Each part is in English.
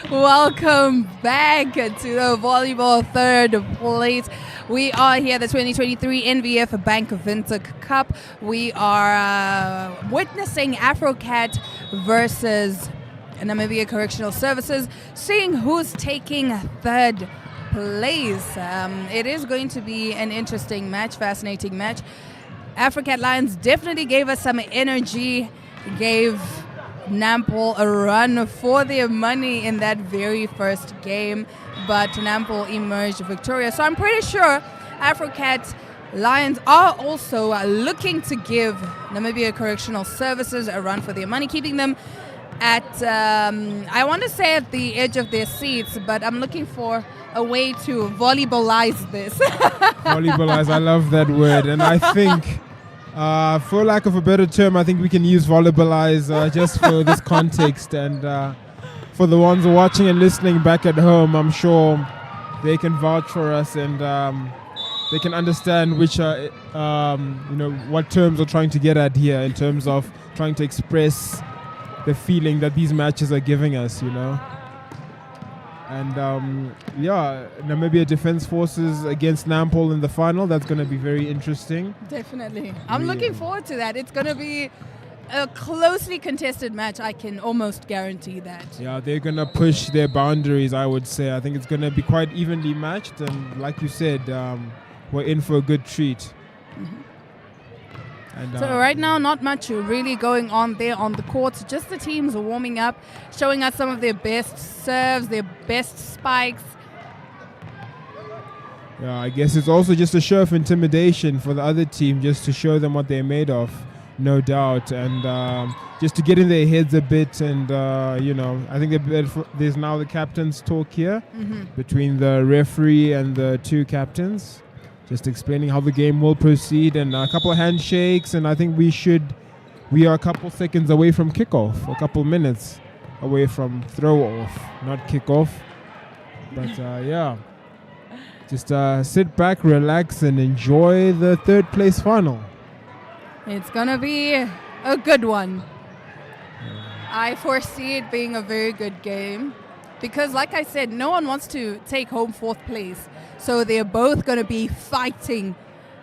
Welcome back to the volleyball third place. We are here, the 2023 NVF Bank Vinter Cup. We are witnessing AFROCAT versus Namibia Correctional Services, seeing who's taking third place. It is going to be an interesting match, fascinating match. AFROCAT Lions definitely gave us some energy, gave Nampo a run for their money in that very first game, but Nampo emerged victorious. So I'm pretty sure AFROCAT Lions are also looking to give Namibia Correctional Services a run for their money, keeping them at, I want to say at the edge of their seats, but I'm looking for a way to volleybalize this. Volleybalize, I love that word. And I think, for lack of a better term, I think we can use volleybalize just for this context. And for the ones watching and listening back at home, I'm sure they can vouch for us and they can understand which, what terms we're trying to get at here in terms of trying to express the feeling that these matches are giving us, And Namibia Defence Forces against Nampol in the final. That's going to be very interesting. Definitely. I'm looking forward to that. It's going to be a closely contested match. I can almost guarantee that. Yeah, they're going to push their boundaries, I would say. I think it's going to be quite evenly matched. And like you said, we're in for a good treat. Mm-hmm. And, so right now, not much really going on there on the court. Just the teams warming up, showing us some of their best serves, their best spikes. Yeah, I guess it's also just a show of intimidation for the other team, just to show them what they're made of, no doubt. And just to get in their heads a bit. And, I think there's now the captain's talk here between the referee and the two captains. Just explaining how the game will proceed and a couple of handshakes, and I think we are a couple seconds away from kickoff, a couple minutes away from throw off, not kickoff. But just sit back, relax, and enjoy the third place final. It's gonna be a good one. I foresee it being a very good game because, like I said, no one wants to take home fourth place. So they're both going to be fighting.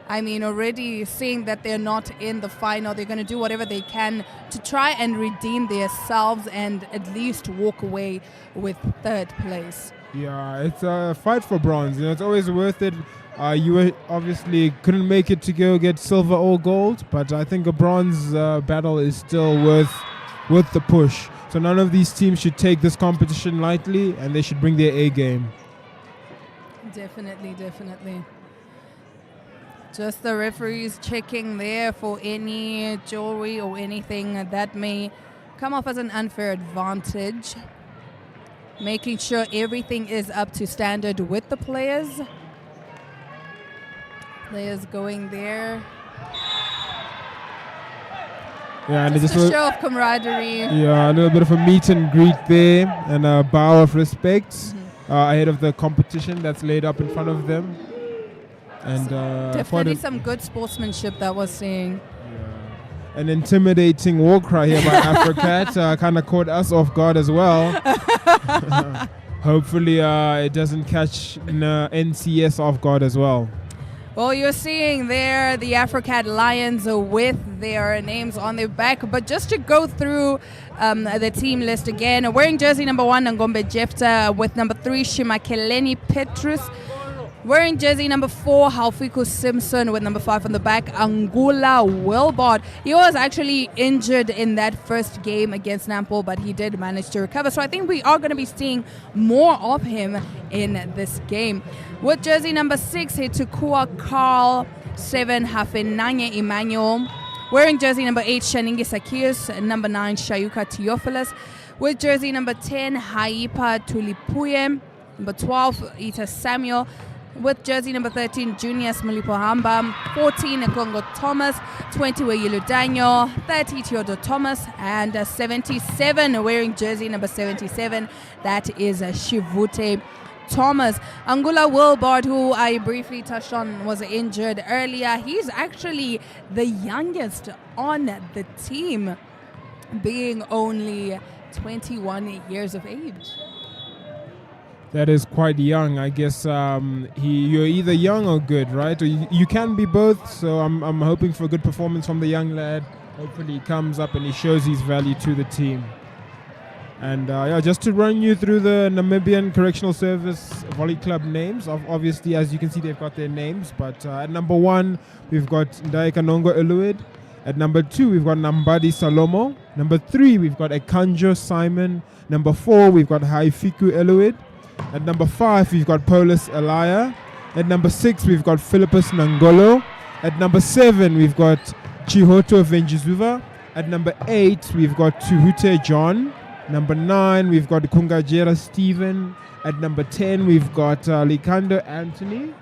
I mean, already seeing that they're not in the final, they're going to do whatever they can to try and redeem themselves and at least walk away with third place. Yeah, it's a fight for bronze. It's always worth it. You obviously couldn't make it to go get silver or gold, but I think a bronze battle is still worth the push. So none of these teams should take this competition lightly, and they should bring their A game. Definitely. Just the referees checking there for any jewelry or anything that may come off as an unfair advantage. Making sure everything is up to standard with the players. Players going there. Yeah, and just a show of camaraderie. Yeah, a little bit of a meet and greet there and a bow of respect. Ahead of the competition that's laid up in front of them. And definitely some good sportsmanship that we're seeing. Yeah. An intimidating war cry here by AFROCAT kind of caught us off guard as well. Hopefully it doesn't catch NCS off guard as well. Well, you're seeing there the AFROCAT Lions with their names on their back. But just to go through the team list again, wearing jersey number 1, Ngombe Jefta, with number 3, Shimakeleni Petrus. Wearing jersey number 4, Halfiku Simpson, with number 5 on the back, Angula Wilbard. He was actually injured in that first game against Nampo, but he did manage to recover. So I think we are going to be seeing more of him in this game. With jersey number 6, Hetukua Carl, 7, Hafenanye Emmanuel. Wearing jersey number 8, Shaningi Sakius, number 9, Shayuka Theophilus. With jersey number 10, Haipa Tulipuye. Number 12, Ita Samuel. With jersey number 13, Junius Malipohamba. 14, Kongo Thomas. 20, Weyilu Daniel. 30, Theodore Thomas. And 77, wearing jersey number 77, that is Shivute Thomas. Angula Wilbard, who I briefly touched on, was injured earlier. He's actually the youngest on the team, being only 21 years of age. That is quite young. I guess you're either young or good, right? Or you can be both. So I'm hoping for a good performance from the young lad. Hopefully he comes up and he shows his value to the team. And just to run you through the Namibian Correctional Service Volley Club names. Obviously, as you can see, they've got their names. But at number 1, we've got Ndai Kanongo Eluid. At number 2, we've got Nambadi Salomo. Number 3, we've got Ekanjo Simon. Number 4, we've got Haifiku Eluid. At number 5, we've got Paulus Elia. At number 6, we've got Philippus Nangolo. At number 7, we've got Chihoto Venjizuva. At number 8, we've got Tuhute John. Number 9, we've got Kungajera Stephen. At number 10, we've got Likando Anthony.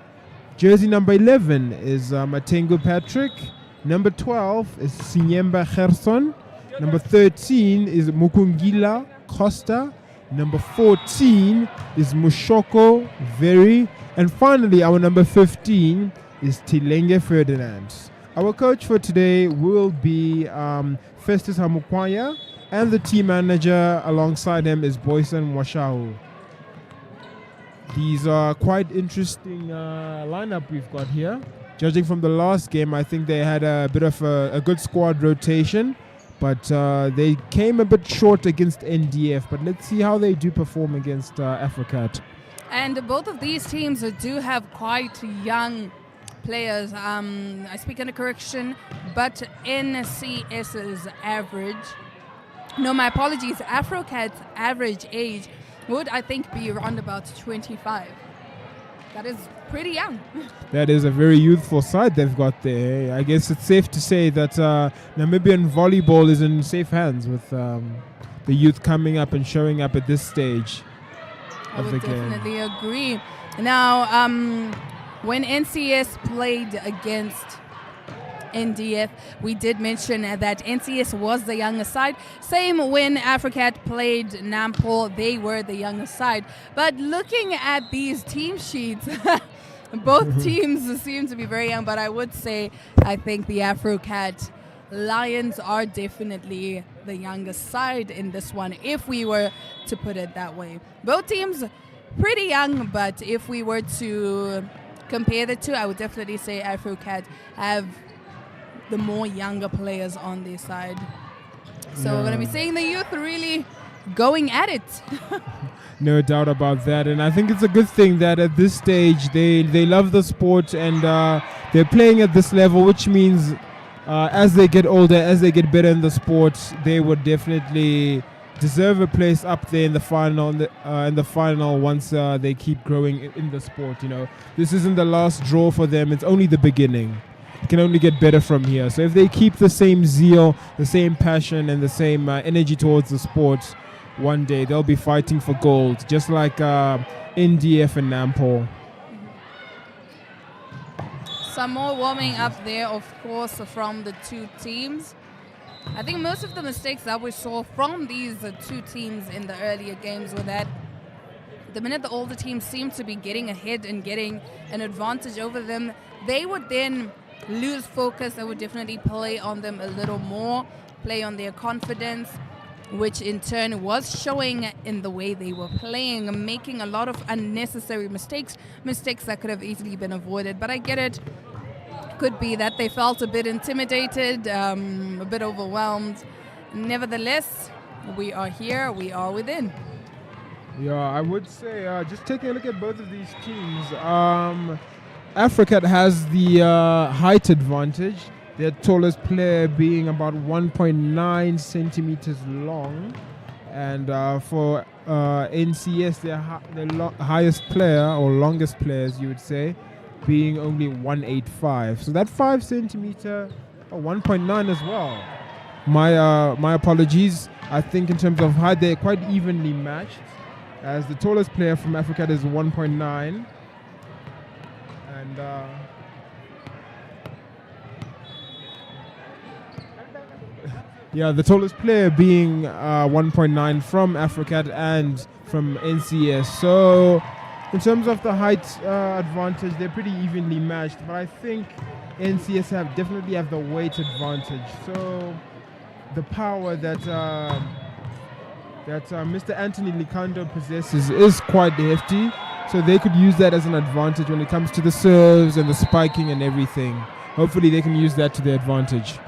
Jersey number 11 is Matengu Patrick. Number 12 is Sinyemba Gerson. Number 13 is Mukungila Costa. Number 14 is Mushoko Veri. And finally, our number 15 is Tilenge Ferdinand. Our coach for today will be Festus Hamukwaya. And the team manager alongside him is Boyson Washahu. These are quite interesting lineup we've got here. Judging from the last game, I think they had a bit of a good squad rotation, but they came a bit short against NDF. But let's see how they do perform against AFROCAT. And both of these teams do have quite young players. I speak under correction, but NCS's average, no, my apologies, AFROCAT's average age would, I think, be around about 25. That is pretty young. That is a very youthful side they've got there. I guess it's safe to say that Namibian volleyball is in safe hands with the youth coming up and showing up at this stage of the game. I would definitely agree. Now, when NCS played against NDF, we did mention that NCS was the younger side. Same when AFROCAT played Nampol, they were the younger side. But looking at these team sheets, both teams seem to be very young, but I would say I think the AFROCAT Lions are definitely the younger side in this one, if we were to put it that way. Both teams pretty young, but if we were to compare the two, I would definitely say AFROCAT have the more younger players on their side. So we're going to be seeing the youth really going at it. No doubt about that. And I think it's a good thing that at this stage they love the sport and they're playing at this level, which means as they get older, as they get better in the sport, they would definitely deserve a place up there in the final once they keep growing in the sport. You know, this isn't the last draw for them. It's only the beginning. It can only get better from here. So if they keep the same zeal, the same passion, and the same energy towards the sport, one day they'll be fighting for gold, just like NDF and Nampol. Some more warming up there, of course, from the two teams. I think most of the mistakes that we saw from these two teams in the earlier games were that the minute the older teams seemed to be getting ahead and getting an advantage over them, they would then lose focus. They would definitely play on them a little more, play on their confidence, which in turn was showing in the way they were playing, making a lot of unnecessary mistakes that could have easily been avoided. But I get it. Could be that they felt a bit intimidated, a bit overwhelmed. Nevertheless, we are here, we are within. Yeah, I would say, just taking a look at both of these teams, AFROCAT has the height advantage, their tallest player being about 1.9 centimeters long. And for NCS, their highest player, or longest players, you would say, being only 185. So that 5 centimeter, or 1.9 as well. My apologies. I think in terms of height, they're quite evenly matched, as the tallest player from AFROCAT is 1.9. And the tallest player being 1.9 from AFROCAT and from NCS. So in terms of the height advantage, they're pretty evenly matched. But I think NCS definitely have the weight advantage. So the power that that Mr. Anthony Licando possesses is quite hefty. So they could use that as an advantage when it comes to the serves and the spiking and everything. Hopefully they can use that to their advantage.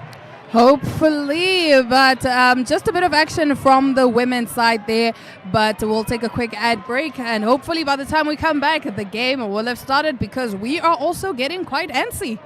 Hopefully, but just a bit of action from the women's side there. But we'll take a quick ad break, and hopefully by the time we come back, the game will have started, because we are also getting quite antsy.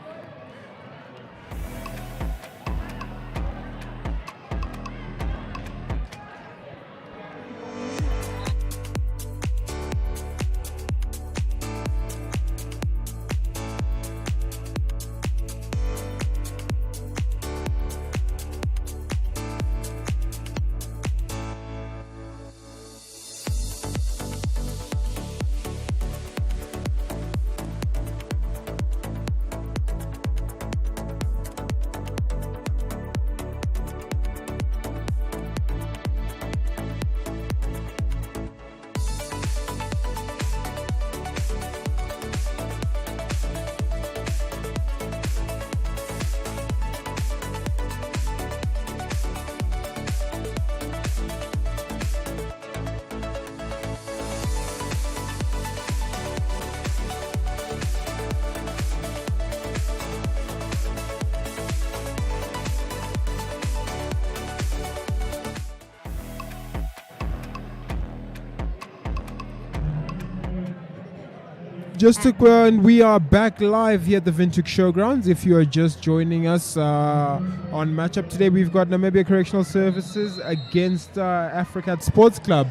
Just a quick, we are back live here at the Windhoek Showgrounds. If you are just joining us on matchup today, we've got Namibia Correctional Services against AFROCAT Sports Club,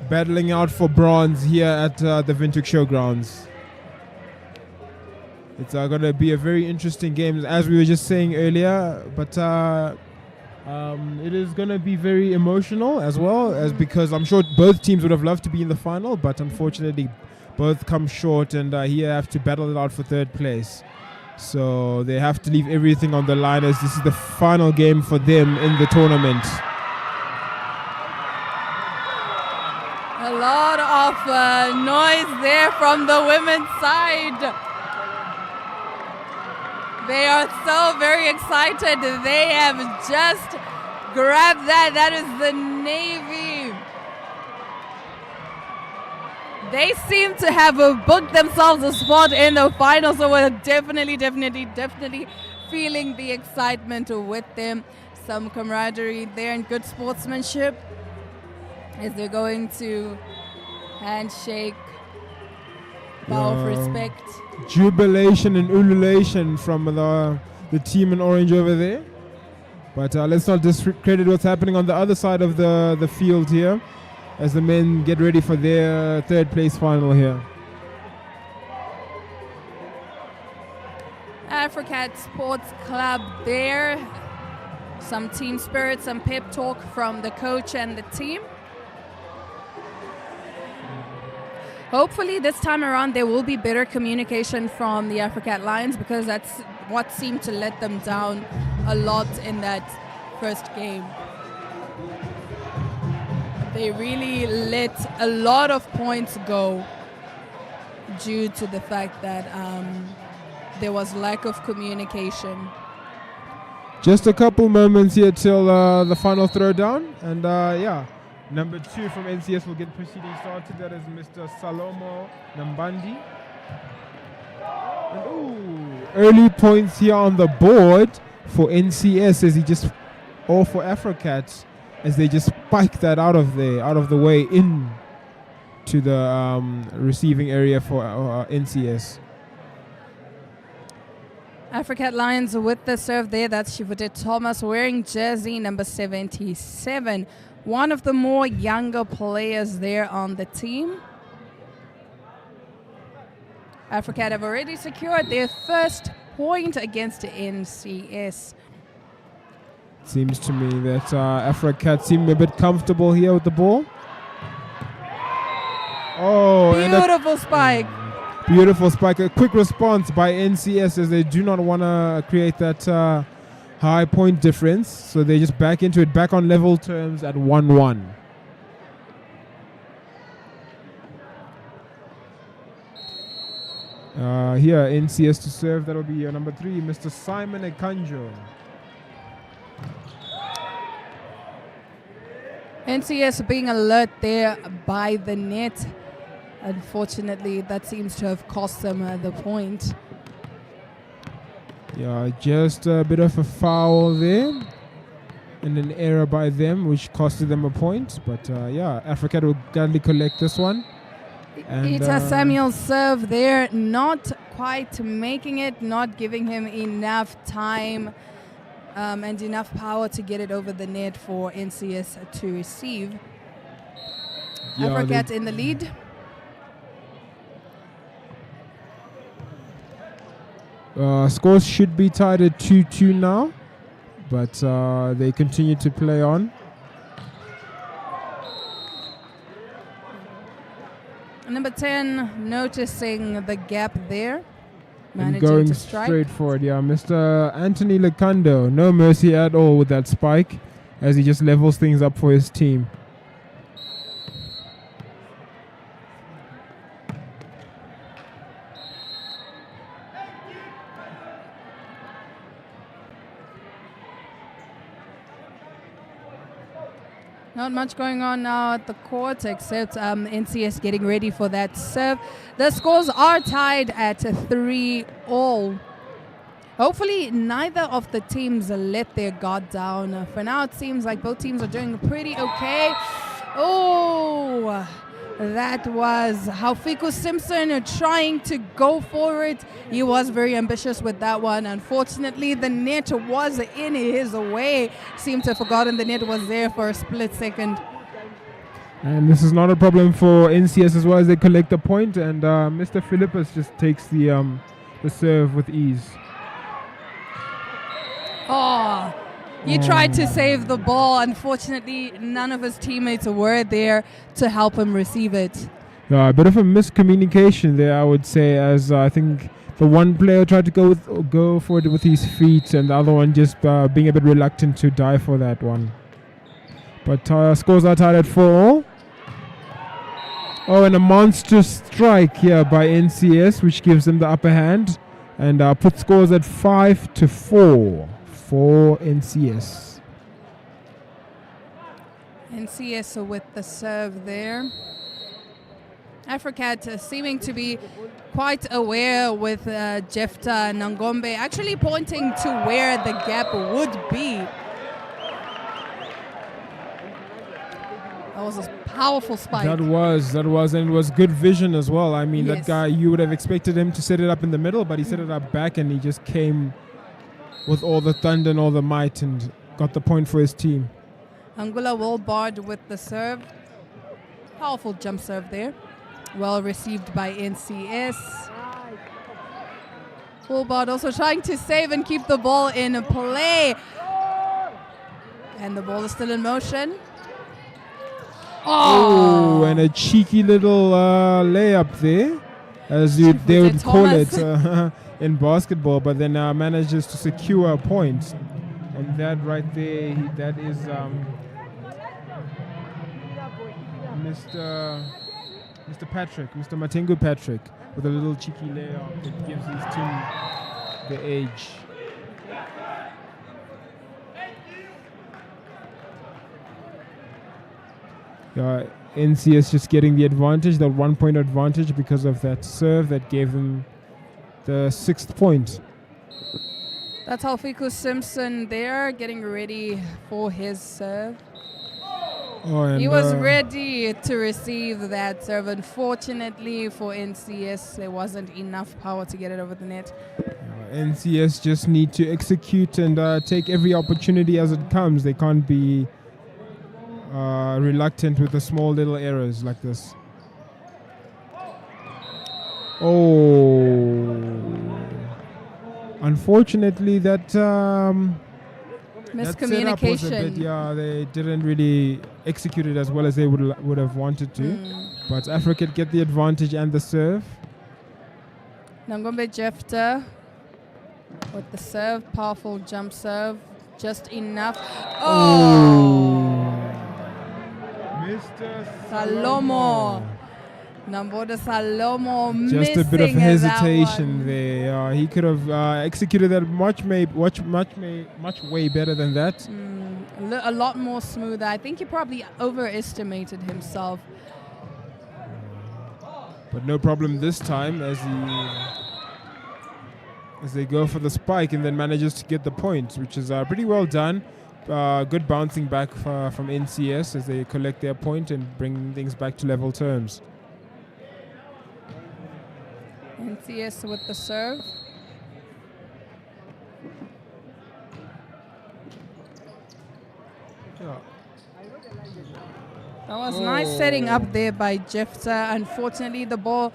battling out for bronze here at the Windhoek Showgrounds. It's going to be a very interesting game, as we were just saying earlier, but it is going to be very emotional as well, as because I'm sure both teams would have loved to be in the final, but unfortunately both come short, and here have to battle it out for third place. So they have to leave everything on the line, as this is the final game for them in the tournament. A lot of noise there from the women's side. They are so very excited. They have just grabbed that. That is the Navy. They seem to have booked themselves a spot in the final, so we're definitely feeling the excitement with them. Some camaraderie there and good sportsmanship as they're going to handshake, bow of respect. Jubilation and ululation from the team in orange over there. But let's not discredit what's happening on the other side of the field here, as the men get ready for their third place final here. AFROCAT Sports Club there. Some team spirit, some pep talk from the coach and the team. Hopefully this time around there will be better communication from the AFROCAT Lions, because that's what seemed to let them down a lot in that first game. They really let a lot of points go due to the fact that there was lack of communication. Just a couple moments here till the final throwdown, and number 2 from NCS will get proceeding started. That is Mr. Salomo Nambandi. And early points here on the board for NCS for AFROCAT, as they just spike that out of the way in to the receiving area for NCS. AFROCAT Lions with the serve there. That's Shivute Thomas wearing jersey number 77. One of the more younger players there on the team. AFROCAT have already secured their first point against the NCS. Seems to me that AFROCAT seem a bit comfortable here with the ball. Oh, beautiful spike. Beautiful spike. A quick response by NCS, as they do not want to create that high point difference. So they just back into it, back on level terms at 1-1. Here, NCS to serve. That'll be number 3, Mr. Simon Ekanjo. NCS being alert there by the net. Unfortunately, that seems to have cost them the point. Yeah, just a bit of a foul there. And an error by them, which costed them a point. But yeah, AFROCAT will gladly collect this one. And Ita Samuel's serve there, not quite making it, not giving him enough time and enough power to get it over the net for NCS to receive. Yeah, AFROCAT in the lead. Scores should be tied at 2-2 now, but they continue to play on. Number 10 noticing the gap there, And managing going to strike. straight forward, yeah. Mr. Anthony Lecando, no mercy at all with that spike as he just levels things up for his team. Not much going on now at the court except NCS getting ready for that serve. The scores are tied at 3-all. Hopefully neither of the teams let their guard down. For now it seems like both teams are doing pretty okay. Oh, that was Haufiku Simpson trying to go for it. He was very ambitious with that one. Unfortunately, the net was in his way. Seemed to have forgotten the net was there for a split second. And this is not a problem for NCS as well as they collect a point. And Mr. Philippus just takes the serve with ease. Oh, he tried to save the ball. Unfortunately, none of his teammates were there to help him receive it. Yeah, a bit of a miscommunication there, I would say, as I think the one player tried to go for it with his feet, and the other one just being a bit reluctant to dive for that one. But scores are tied at 4-all. Oh, and a monster strike here by NCS, which gives them the upper hand, and puts scores at 5-4. For NCS. NCS with the serve there. AFROCAT seeming to be quite aware with Jefta Nangombe actually pointing to where the gap would be. That was a powerful spike. That was, and it was good vision as well. I mean, Yes. that guy, you would have expected him to set it up in the middle, but he set it up back and he just came with all the thunder and all the might and got the point for his team. Angula Wilbard with the serve. Powerful jump serve there. Well received by NCS. Wilbard also trying to save and keep the ball in play. And the ball is still in motion. Oh, and a cheeky little layup there, as they would call it in basketball, but then manages to secure a point. And that right there, that is Mr. Patrick, Mr. Matengu Patrick, with a little cheeky layup that gives his team the edge. NCS just getting the advantage, the 1 point advantage because of that serve that gave them the 6th point. That's Haufiku Simpson there getting ready for his serve. Oh, and He was ready to receive that serve. Unfortunately for NCS, there wasn't enough power to get it over the net. NCS just need to execute and take every opportunity as it comes. They can't be reluctant with the small little errors like this. Oh, unfortunately that miscommunication. Yeah, they didn't really execute it as well as they would have wanted to. But AFROCAT get the advantage and the serve. Nangombe Jefta with the serve, powerful jump serve, just enough. Oh! Mr. Salomo. Namboda Salomo Just missing a bit of hesitation that one. there. He could have executed that much way better than that. A lot more smoother. I think he probably overestimated himself. But no problem this time as they go for the spike and then manages to get the point, which is pretty well done. Good bouncing back from NCS as they collect their point and bring things back to level terms. NCS with the serve. Yeah. That was nice setting up there by Jefta. Unfortunately, the ball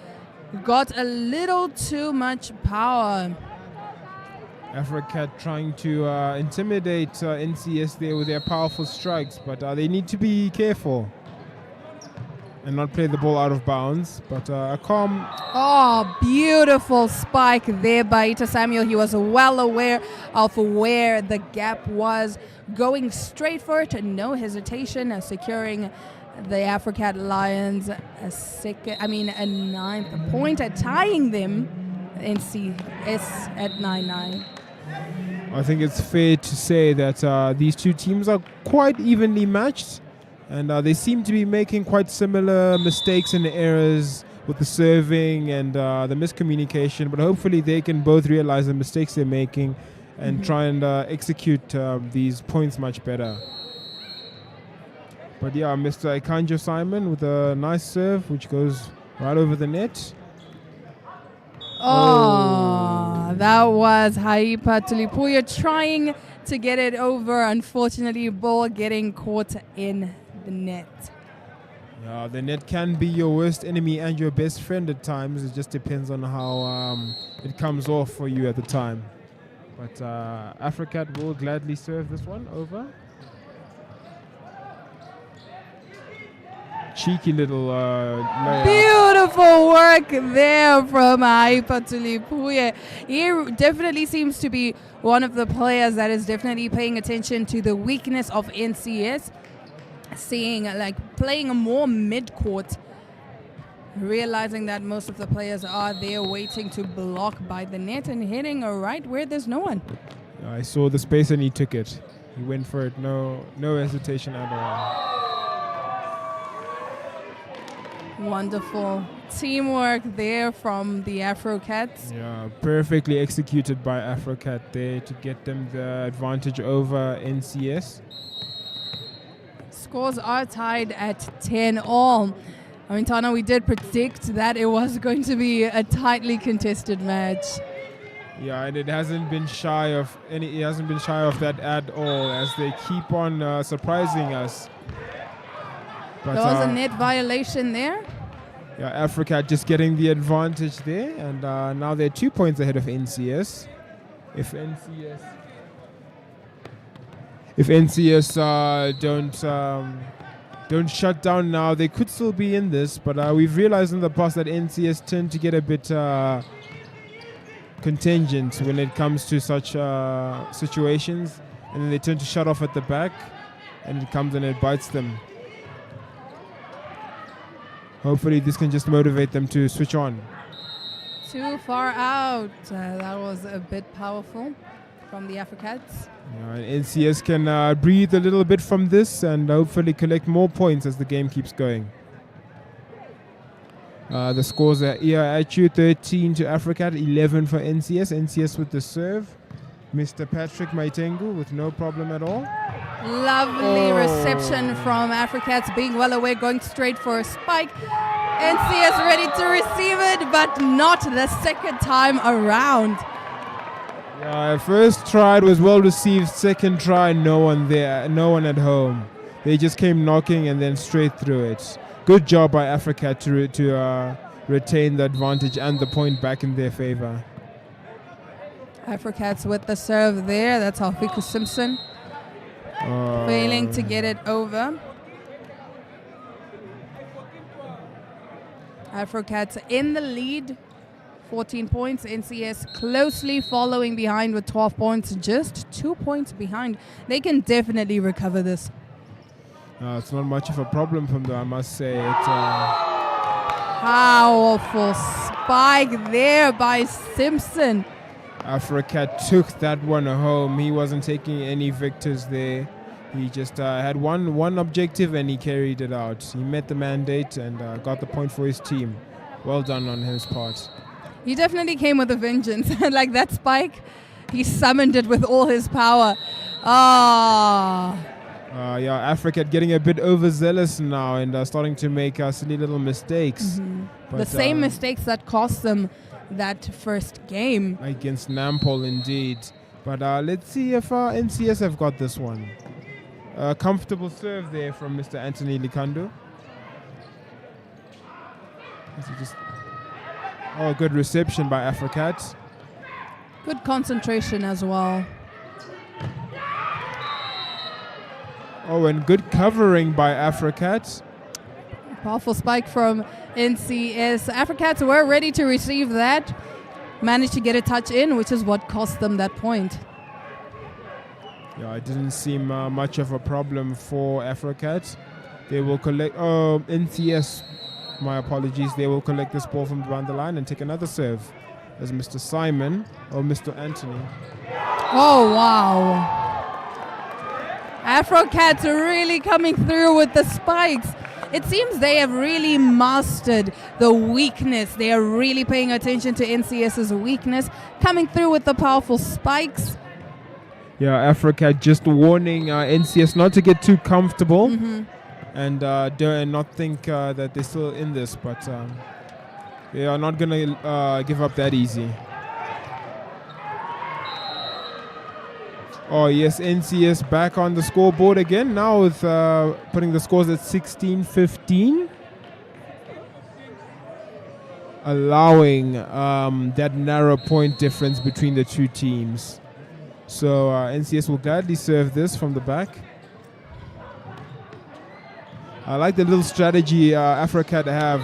got a little too much power. AFROCAT trying to intimidate NCS there with their powerful strikes, but they need to be careful and not play the ball out of bounds. But a calm... Oh, beautiful spike there by Ita Samuel. He was well aware of where the gap was, going straight for it and no hesitation, securing the AFROCAT Lions a ninth point, tying them NCS at 9-9. I think it's fair to say that these two teams are quite evenly matched, and they seem to be making quite similar mistakes and errors with the serving and the miscommunication, but hopefully they can both realize the mistakes they're making and try and execute these points much better. But yeah, Mr. Ikanjo Simon with a nice serve which goes right over the net. Oh, that was Haipa Tulipuya trying to get it over. Unfortunately, ball getting caught in the net. Yeah, the net can be your worst enemy and your best friend at times. It just depends on how it comes off for you at the time. But AFROCAT will gladly serve this one over. Cheeky little layup. Beautiful work there from Haipa Tulipuya. He definitely seems to be one of the players that is definitely paying attention to the weakness of NCS. Seeing playing more mid-court, realizing that most of the players are there waiting to block by the net and hitting right where there's no one. I saw the space and he took it. He went for it, no hesitation at all. Wonderful teamwork there from the AFROCATs. Yeah, perfectly executed by AFROCAT there to get them the advantage over NCS. Scores are tied at 10-all. I mean, Tana, we did predict that it was going to be a tightly contested match. Yeah, and it hasn't been shy of that at all as they keep on surprising us. But, there was a net violation there. Yeah, AFROCAT just getting the advantage there, and now they're 2 points ahead of NCS. If NCS don't shut down now, they could still be in this. But we've realized in the past that NCS tend to get a bit contingent when it comes to such situations, and then they tend to shut off at the back, and it comes and it bites them. Hopefully this can just motivate them to switch on. Too far out. That was a bit powerful from the AFROCATs. Yeah, and NCS can breathe a little bit from this and hopefully collect more points as the game keeps going. The scores are here at you: 13 to AFROCAT, 11 for NCS. NCS with the serve. Mr. Patrick Maitengu with no problem at all. Lovely reception from AFROCATs, being well aware, going straight for a spike. NCS ready to receive it, but not the second time around. Yeah, first try it was well received. Second try, no one there, no one at home. They just came knocking and then straight through it. Good job by AFROCAT to retain the advantage and the point back in their favor. AFROCATs with the serve there. That's Alfiku Simpson. Failing to get it over. AFROCATs in the lead, 14 points. NCS closely following behind with 12 points, just 2 points behind. They can definitely recover this. It's not much of a problem from them, I must say. powerful spike there by Simpson. AFROCAT took that one home. He wasn't taking any victors there. He just had one objective and he carried it out. He met the mandate and got the point for his team. Well done on his part. He definitely came with a vengeance. Like that spike, he summoned it with all his power. Yeah, AFROCAT getting a bit overzealous now and starting to make silly little mistakes. But the same mistakes that cost them that first game. Against Nampol, indeed. But let's see if NCS have got this one. Comfortable serve there from Mr. Anthony Likando. Good reception by AFROCAT. Good concentration as well. And good covering by AFROCAT. Powerful spike from NCS. AFROCAT were ready to receive that. Managed to get a touch in, which is what cost them that point. Yeah, it didn't seem much of a problem for AFROCAT. They will collect... NCS, my apologies. They will collect this ball from around the line and take another serve as Mr. Simon or Mr. Anthony. Oh, wow. AFROCAT really coming through with the spikes. It seems they have really mastered the weakness. They are really paying attention to NCS's weakness, coming through with the powerful spikes. Yeah, AFROCAT just warning NCS not to get too comfortable and not think that they're still in this, but they are not going to give up that easy. Oh, yes, NCS back on the scoreboard again, now with putting the scores at 16-15. Allowing that narrow point difference between the two teams. So NCS will gladly serve this from the back. I like the little strategy AFROCAT have.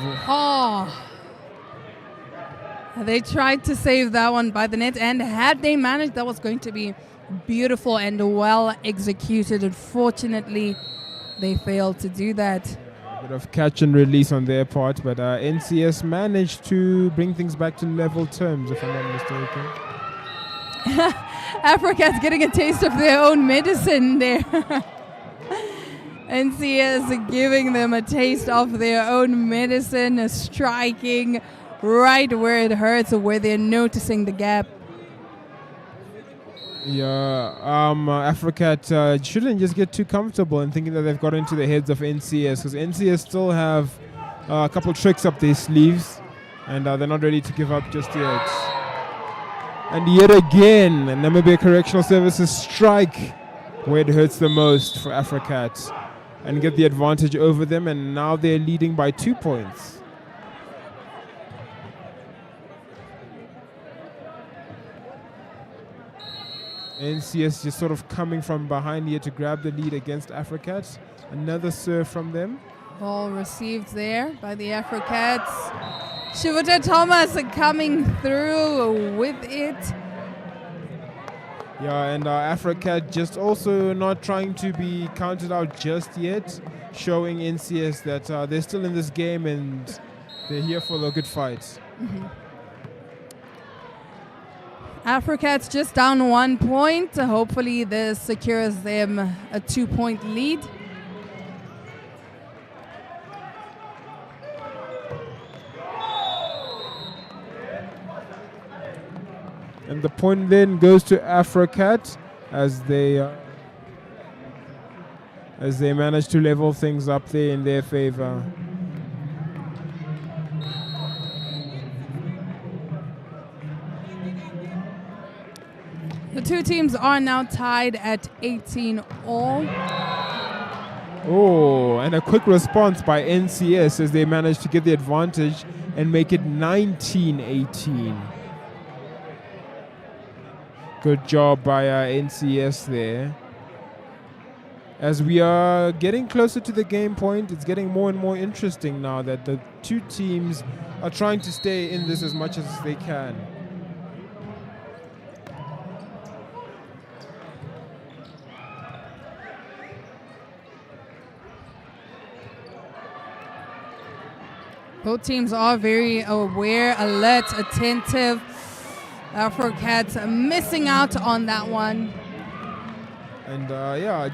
They tried to save that one by the net, and had they managed, that was going to be beautiful and well executed. Unfortunately, they failed to do that. A bit of catch and release on their part, but NCS managed to bring things back to level terms, if I'm not mistaken. AFROCAT's getting a taste of their own medicine there. NCS giving them a taste of their own medicine, striking right where it hurts, where they're noticing the gap. Yeah, AFROCAT shouldn't just get too comfortable and thinking that they've got into the heads of NCS, because NCS still have a couple tricks up their sleeves and they're not ready to give up just yet. And yet again, Namibia Correctional Services strike where it hurts the most for AFROCAT and get the advantage over them, and now they're leading by 2 points. NCS just sort of coming from behind here to grab the lead against AFROCAT. Another serve from them. Ball received there by the AFROCATs. Shivuta Thomas coming through with it. Yeah, and AFROCAT just also not trying to be counted out just yet, showing NCS that they're still in this game and they're here for the good fight. AFROCAT's just down 1 point. Hopefully this secures them a 2-point lead. And the point then goes to AFROCAT as they manage to level things up there in their favor. The two teams are now tied at 18 all. Oh, and a quick response by NCS as they manage to get the advantage and make it 19-18. Good job by NCS there. As we are getting closer to the game point, it's getting more and more interesting now that the two teams are trying to stay in this as much as they can. Both teams are very aware, alert, attentive. AFROCAT missing out on that one. And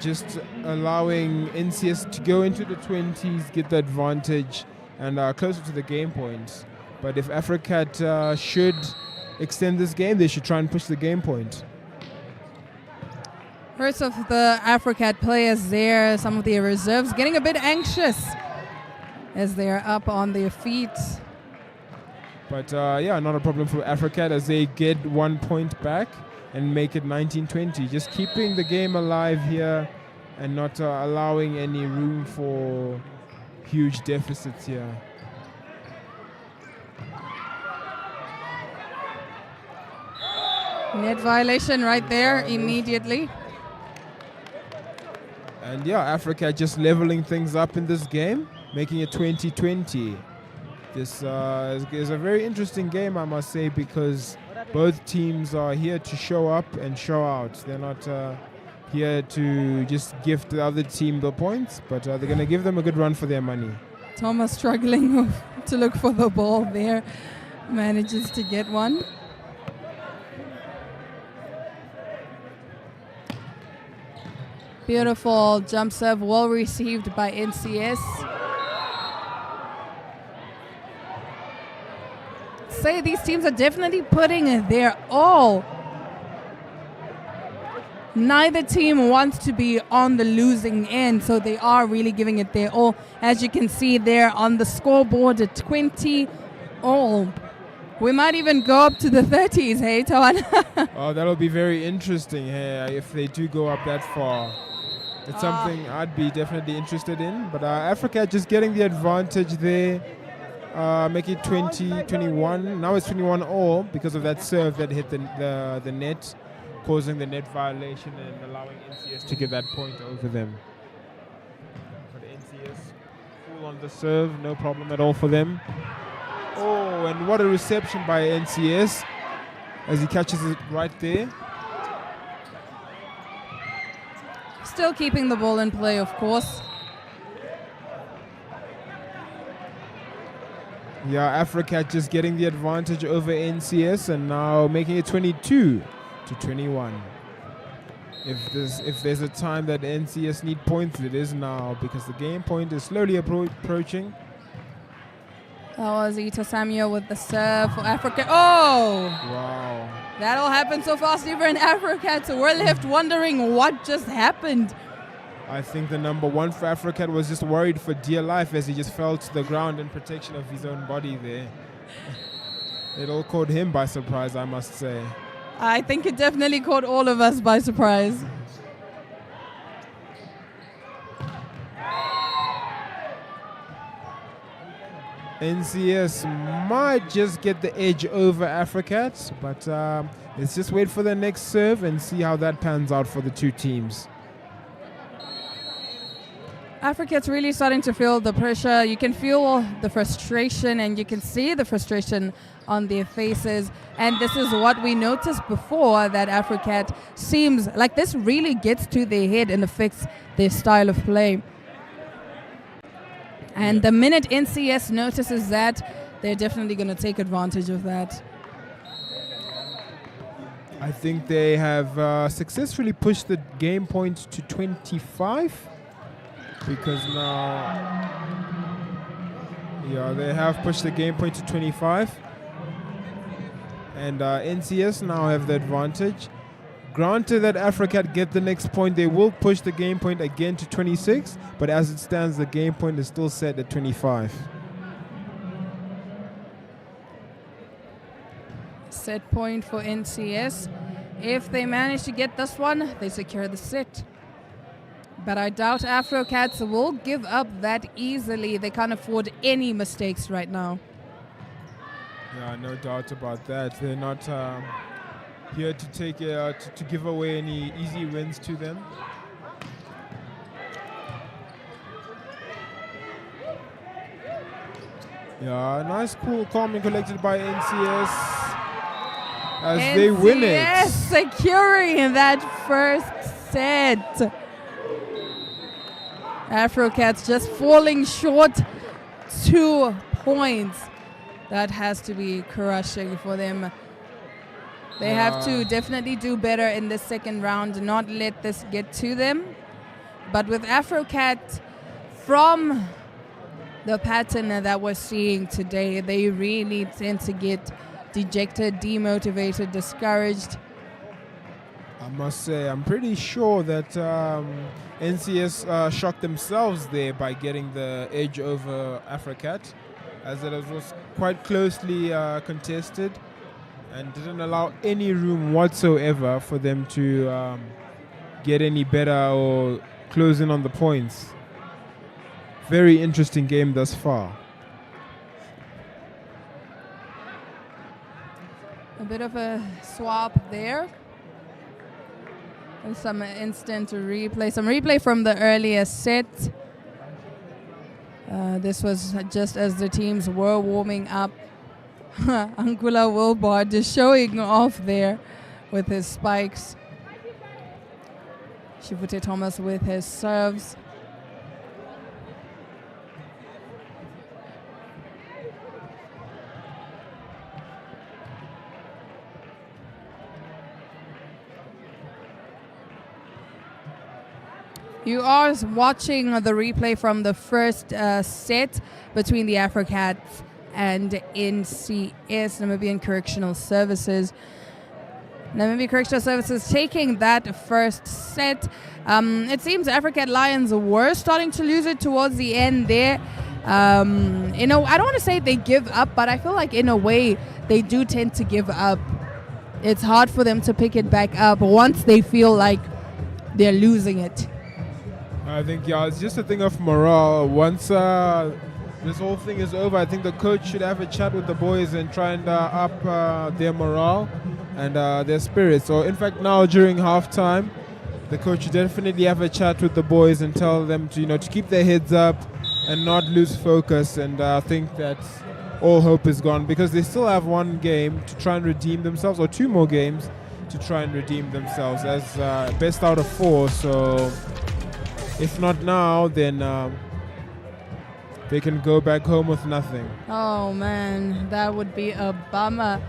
just allowing NCS to go into the 20s, get the advantage, and closer to the game point. But if AFROCAT should extend this game, they should try and push the game point. First of the AFROCAT players there, some of the reserves getting a bit anxious as they're up on their feet. But not a problem for AFROCAT as they get 1 point back and make it 19-20. Just keeping the game alive here and not allowing any room for huge deficits here. Net violation right there immediately. And AFROCAT just leveling things up in this game, making it 20-20. This is a very interesting game, I must say, because both teams are here to show up and show out. They're not here to just gift the other team the points, but they're going to give them a good run for their money. Thomas struggling to look for the ball there. Manages to get one. Beautiful jump serve, well received by NCS. Say these teams are definitely putting their all. Neither team wants to be on the losing end, so they are really giving it their all. As you can see there on the scoreboard at 20 all. We might even go up to the 30s, hey, Tawan? Oh, that'll be very interesting, hey, if they do go up that far. It's something I'd be definitely interested in. But AFROCAT just getting the advantage there, making it 20-21. Now it's 21 all because of that serve that hit the net, causing the net violation and allowing NCS to get that point over them. But NCS full on the serve, no problem at all for them. Oh, and what a reception by NCS as he catches it right there. Still keeping the ball in play, of course. Yeah, AFROCAT just getting the advantage over NCS and now making it 22-21. If there's a time that NCS need points, it is now because the game point is slowly approaching. That was Ita Samuel with the serve for AFROCAT. Oh! Wow. That all happened so fast even in AFROCAT, so we're left wondering what just happened. I think the number one for AFROCAT was just worried for dear life as he just fell to the ground in protection of his own body there. It all caught him by surprise, I must say. I think it definitely caught all of us by surprise. NCS might just get the edge over AFROCAT, but let's just wait for the next serve and see how that pans out for the two teams. AFROCAT's really starting to feel the pressure. You can feel the frustration and you can see the frustration on their faces. And this is what we noticed before, that AFROCAT seems like this really gets to their head and affects their style of play. And the minute NCS notices that, they're definitely going to take advantage of that. I think they have successfully pushed the game point to 25 because now, they have pushed the game point to 25. And NCS now have the advantage. Granted that AFROCAT get the next point, they will push the game point again to 26, but as it stands, the game point is still set at 25. Set point for NCS. If they manage to get this one, they secure the set. But I doubt AFROCAT will give up that easily. They can't afford any mistakes right now. Yeah, no doubt about that. They're not here to take to give away any easy wins to them. Yeah, nice, cool, calm and collected by NCS as they win it. NCS securing that first set. AFROCAT's just falling short 2 points. That has to be crushing for them. They have to definitely do better in the second round, not let this get to them. But with AFROCAT, from the pattern that we're seeing today, they really tend to get dejected, demotivated, discouraged. I must say, I'm pretty sure that NCS shocked themselves there by getting the edge over AFROCAT, as it was quite closely contested and didn't allow any room whatsoever for them to get any better or close in on the points. Very interesting game thus far. A bit of a swap there. And some instant replay. Some replay from the earlier set. This was just as the teams were warming up. Ankula Wilbard just showing off there with his spikes. Shivute Thomas with his serves. You are watching the replay from the first set between the AFROCAT and NCS, Namibian Correctional Services. Namibia Correctional Services taking that first set. It seems AFROCAT Lions were starting to lose it towards the end there. I don't want to say they give up, but I feel like in a way they do tend to give up. It's hard for them to pick it back up once they feel like they're losing it. I think, it's just a thing of morale. Once this whole thing is over, I think the coach should have a chat with the boys and try and up their morale and their spirits. So, in fact, now during halftime, the coach should definitely have a chat with the boys and tell them to keep their heads up and not lose focus. And I think that all hope is gone because they still have one game to try and redeem themselves, or two more games to try and redeem themselves as best out of 4. So, if not now, then they can go back home with nothing. Oh man, that would be a bummer.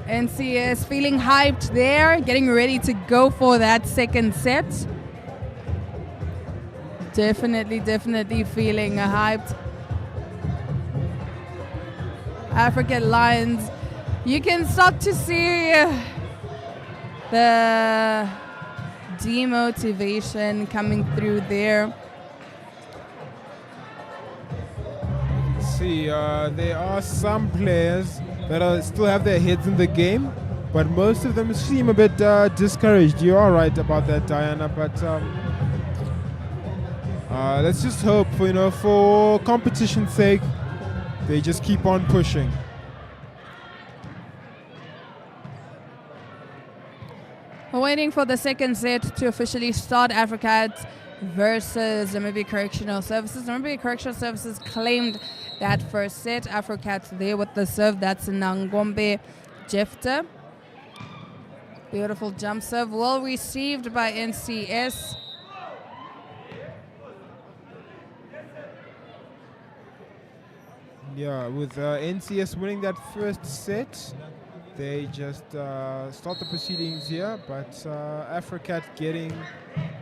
NCS feeling hyped there, getting ready to go for that second set. Definitely feeling hyped. AFROCAT Lions, you can start to see the demotivation coming through there. See, there are some players that still have their heads in the game, but most of them seem a bit discouraged. You are right about that, Diana, but let's just hope, for competition's sake, they just keep on pushing. We're waiting for the second set to officially start. AFROCAT versus Namibia Correctional Services. Namibia Correctional Services claimed that first set. AFROCAT there with the serve. That's Nangombe Jefta. Beautiful jump serve. Well received by NCS. Yeah, with NCS winning that first set, they just start the proceedings here, but AFROCAT getting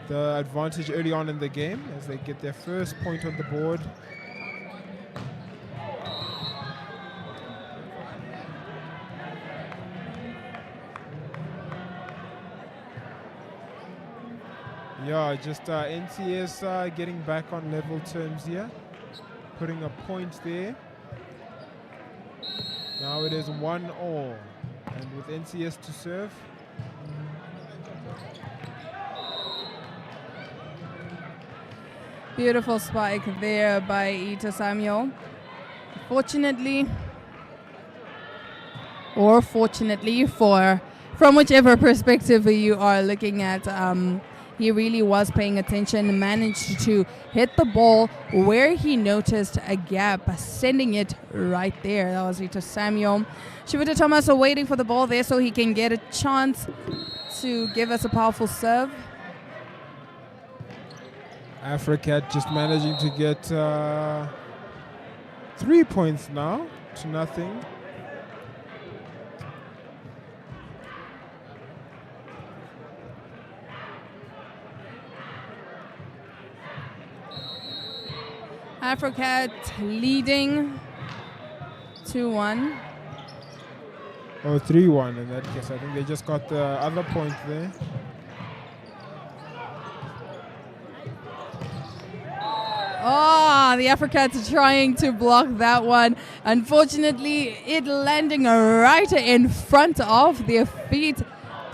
the advantage early on in the game as they get their first point on the board. Yeah, just NCS getting back on level terms here, putting a point there. Now it is 1-all, and with NCS to serve. Beautiful spike there by Ita Samuel. Fortunately, or fortunately from whichever perspective you are looking at, he really was paying attention, managed to hit the ball where he noticed a gap, sending it right there. That was Ita Samuel. Shivute Thomas are waiting for the ball there so he can get a chance to give us a powerful serve. AFROCAT just managing to get 3 points now to nothing. AFROCAT leading 2-1. Oh, 3-1 in that case. I think they just got the other point there. Oh, the AFROCAT's trying to block that one. Unfortunately, it landing right in front of their feet,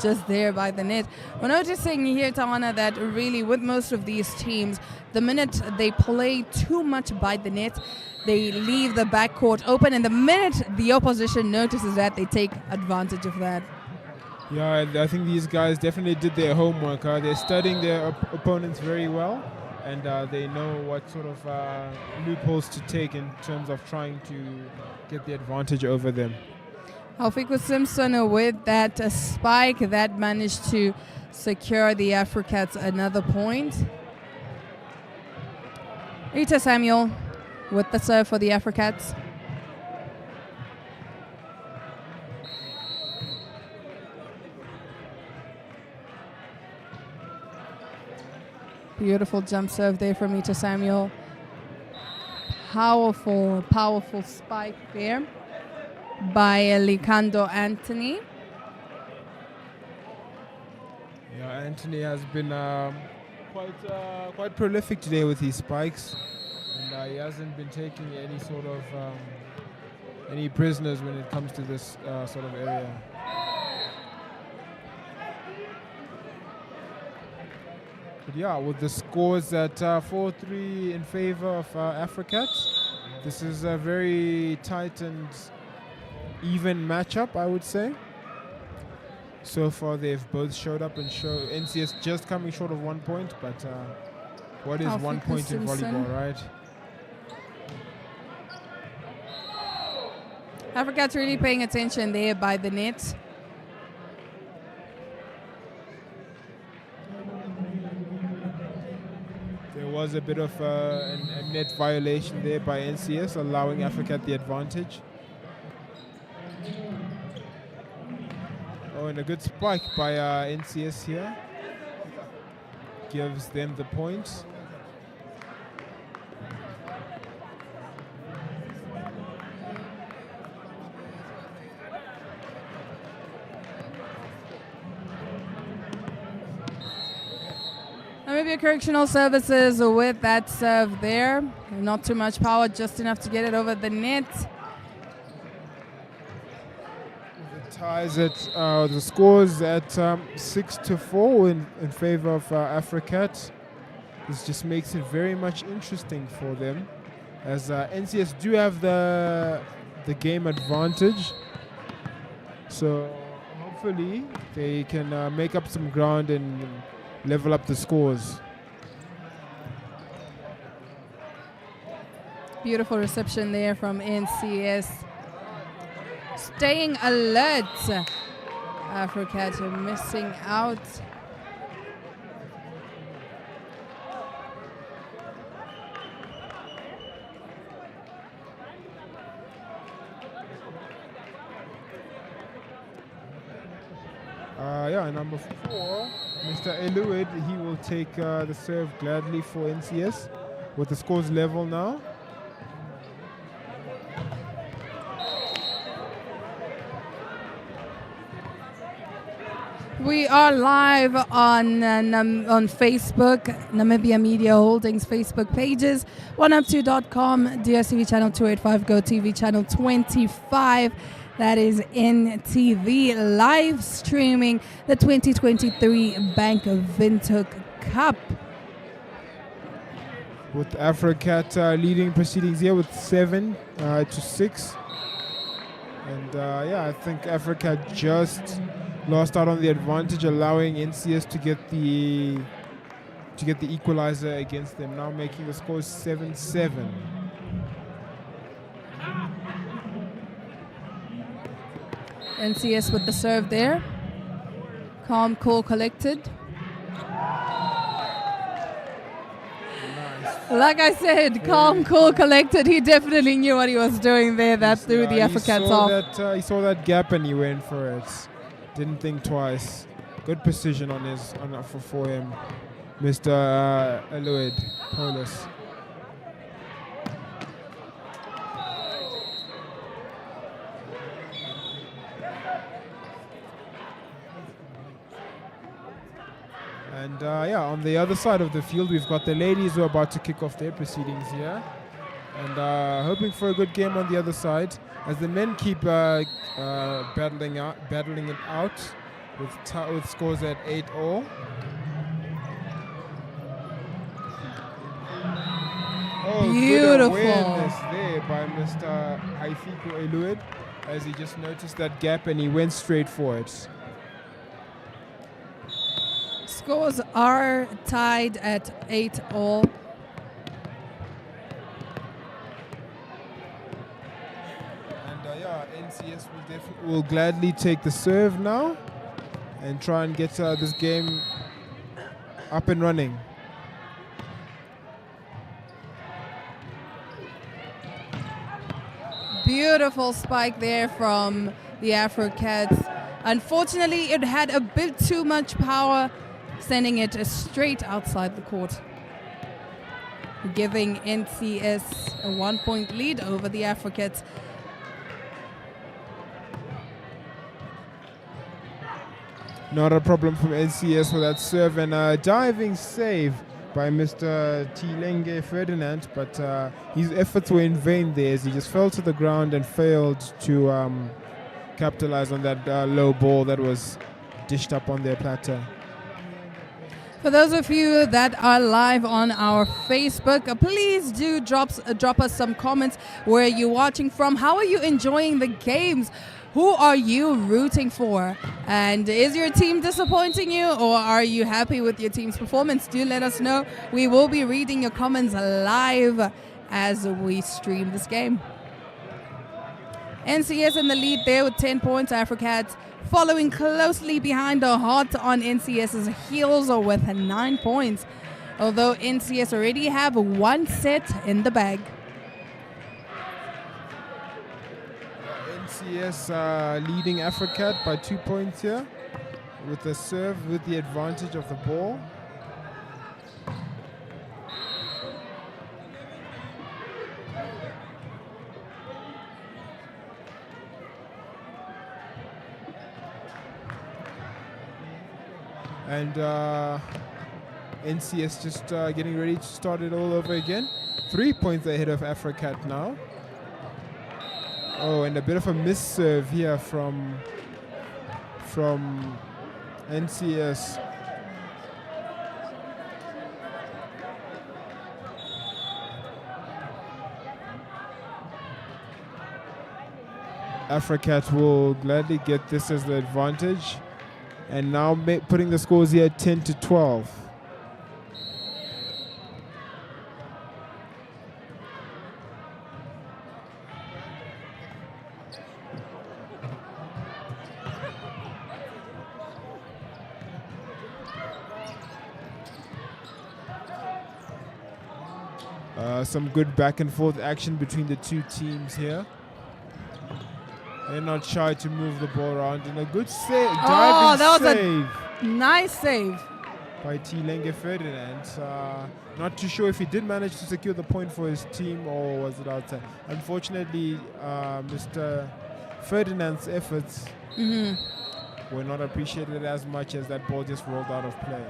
just there by the net. We're noticing here, Tawana, that really with most of these teams, the minute they play too much by the net, they leave the backcourt open, and the minute the opposition notices that, they take advantage of that. Yeah, I think these guys definitely did their homework. They're studying their opponents very well, and they know what sort of loopholes to take in terms of trying to get the advantage over them. Alfico Simpson with that spike that managed to secure the AFROCATs another point. Rita Samuel with the serve for the AFROCATs. Beautiful jump serve there from Rita Samuel. Powerful, powerful spike there by Licando Anthony. Yeah, Anthony has been quite prolific today with his spikes, and he hasn't been taking any sort of any prisoners when it comes to this sort of area. But yeah, with the scores at 4-3 in favor of AFROCAT, this is a very tight and even matchup, I would say. So far, they've both showed up and show NCS just coming short of 1 point, but what is 1 point in volleyball, right? AFROCAT's really paying attention there by the net. There was a bit of a net violation there by NCS, allowing AFROCAT the advantage. Oh, and a good spike by NCS here. Gives them the point. Namibia Correctional Services with that serve there. Not too much power, just enough to get it over the net. Ties at the scores at 6-4 in favor of AFROCAT. This just makes it very much interesting for them, as NCS do have the game advantage. So hopefully they can make up some ground and level up the scores. Beautiful reception there from NCS. Staying alert. AFROCAT missing out. Yeah, number 4, Mr. Eluid, he will take the serve gladly for NCS with the scores level now. We are live on Facebook, Namibia Media Holdings Facebook pages, 1up2.com, DSTV channel 285, GoTV channel 25. That is NTV live streaming the 2023 Bank Windhoek Cup. With AFROCAT leading proceedings here with 7-6. And yeah, I think AFROCAT just lost out on the advantage, allowing NCS to get the equalizer against them, now making the score 7-7. NCS with the serve there. Calm, cool, collected. Nice Like I said, calm, cool, collected. He definitely knew what he was doing there. That threw the AFROCATs off. He saw that gap and he went for it. Didn't think twice. Good precision for him, Mr. Eloid Paulus. And on the other side of the field, we've got the ladies who are about to kick off their proceedings here. And hoping for a good game on the other side, as the men keep battling it out with scores at 8-all. Oh, beautiful good awareness there by Mr. Haifiko Eluid, as he just noticed that gap and he went straight for it. Scores are tied at 8-all. NCS will gladly take the serve now and try and get this game up and running. Beautiful spike there from the AFROCATs. Unfortunately, it had a bit too much power, sending it straight outside the court, giving NCS a 1-point lead over the AFROCATs. Not a problem from NCS for that serve, and a diving save by Mr. Tilenge Ferdinand, but his efforts were in vain there as he just fell to the ground and failed to capitalize on that low ball that was dished up on their platter. For those of you that are live on our Facebook, please do drop us some comments. Where are you watching from? How are you enjoying the games? Who are you rooting for? And is your team disappointing you, or are you happy with your team's performance? Do let us know. We will be reading your comments live as we stream this game. NCS in the lead there with 10 points. AFROCAT following closely behind, the hot on NCS's heels with 9 points. Although NCS already have one set in the bag. NCS leading AFROCAT by 2 points here with the serve with the advantage of the ball. And NCS just getting ready to start it all over again. 3 points ahead of AFROCAT now. Oh, and a bit of a miss serve here from NCS. AFROCAT will gladly get this as the advantage. And now putting the scores here 10-12. Some good back and forth action between the two teams here. They're not shy to move the ball around, and a good save. That was a nice save by Tilenge Ferdinand. Not too sure if he did manage to secure the point for his team or was it outside. Unfortunately, Mr. Ferdinand's efforts were not appreciated as much as that ball just rolled out of play.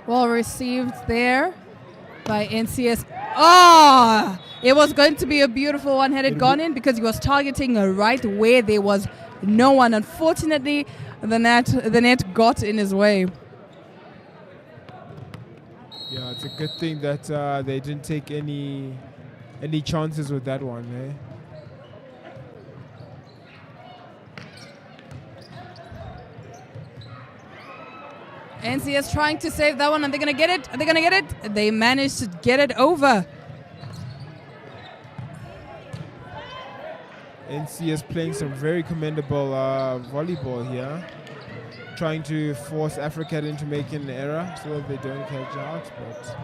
Well received there by NCS. Oh, it was going to be a beautiful one had it gone in, because he was targeting right where there was no one. Unfortunately, the net got in his way. Yeah, it's a good thing that they didn't take any chances with that one, eh? NCS trying to save that one. Are they going to get it? Are they going to get it? They managed to get it over. NCS playing some very commendable volleyball here. trying to force AFROCAT into making an error so that they don't catch out. But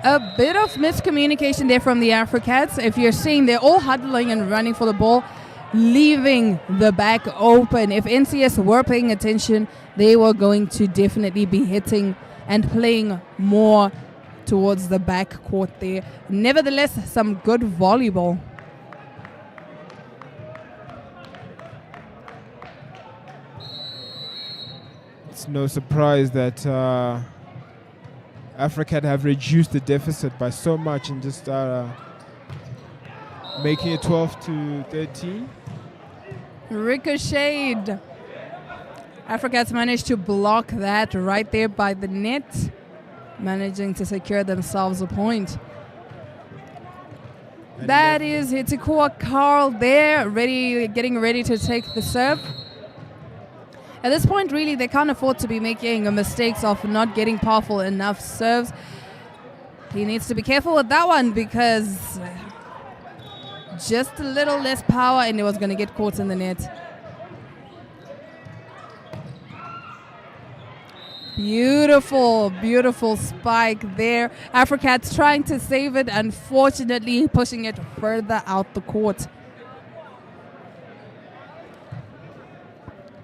a bit of miscommunication there from the AFROCATs. If you're seeing, they're all huddling and running for the ball, leaving the back open. If NCS were paying attention, they were going to definitely be hitting and playing more towards the back court there. Nevertheless, some good volleyball. it's no surprise that AFROCAT have reduced the deficit by so much and just making it 12-13. Ricocheted. AFROCAT's managed to block that right there by the net, managing to secure themselves a point. And that is Hitikua Carl there, getting ready to take the serve. At this point, really, they can't afford to be making mistakes of not getting powerful enough serves. He needs to be careful with that one because just a little less power and it was going to get caught in the net. Beautiful, beautiful spike there. AFROCAT's trying to save it, unfortunately pushing it further out the court.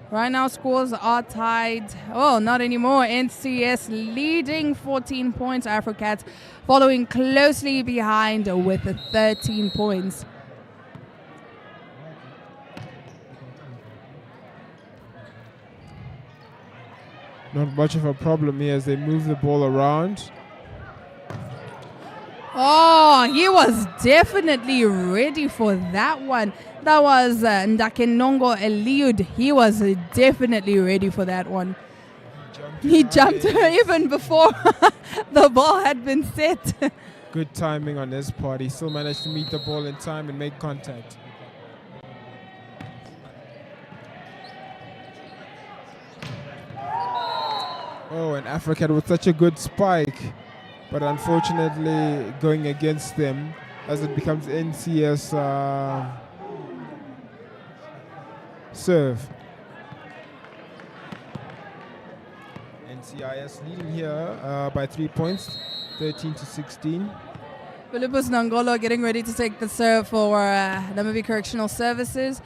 Right now scores are tied. Oh, not anymore. NCS leading 14 points. AFROCAT following closely behind with 13 points. Not much of a problem here as they move the ball around. Oh, he was definitely ready for that one. That was Ndakenongo Eliud. He was definitely ready for that one. He jumped even before the ball had been set. Good timing on his part. He still managed to meet the ball in time and make contact. Oh, and AFROCAT with such a good spike, but unfortunately going against them as it becomes NCS serve. NCIS leading here by 3 points, 13-16. Philippus Nangolo getting ready to take the serve for Namibi Correctional Services.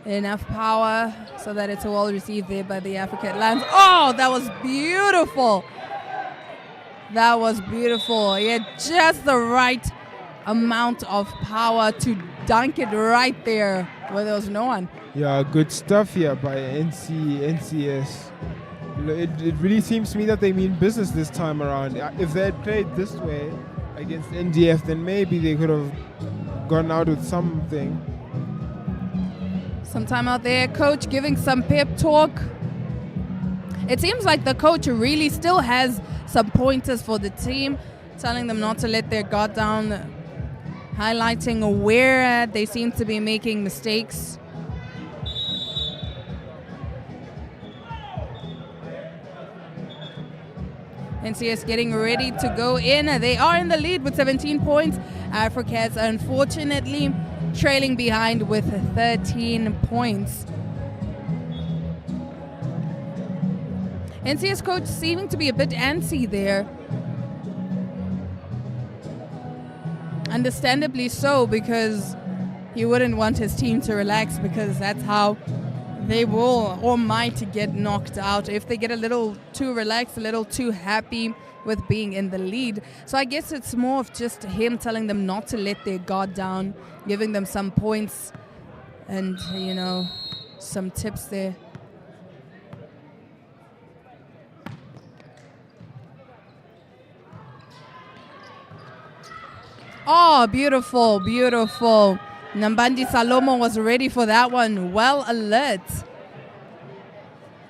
Enough power so that it's well received there by the AFROCAT Lions. Oh, that was beautiful. That was beautiful. He had just the right amount of power to dunk it right there where there was no one. Yeah, good stuff here by NCS. It really seems to me that they mean business this time around. If they had played this way against NVF, then maybe they could have gone out with something. Some time out there, coach giving some pep talk. It seems like the coach really still has some pointers for the team, telling them not to let their guard down, highlighting where they seem to be making mistakes. NCS getting ready to go in. They are in the lead with 17 points. AFROCAT's unfortunately trailing behind with 13 points. NCS coach seeming to be a bit antsy there. Understandably so, because he wouldn't want his team to relax, because that's how they will or might get knocked out if they get a little too relaxed, a little too happy with being in the lead. So I guess it's more of just him telling them not to let their guard down, giving them some points and, you know, some tips there. Oh, beautiful, beautiful. Nambandi Salomo was ready for that one. Well alert.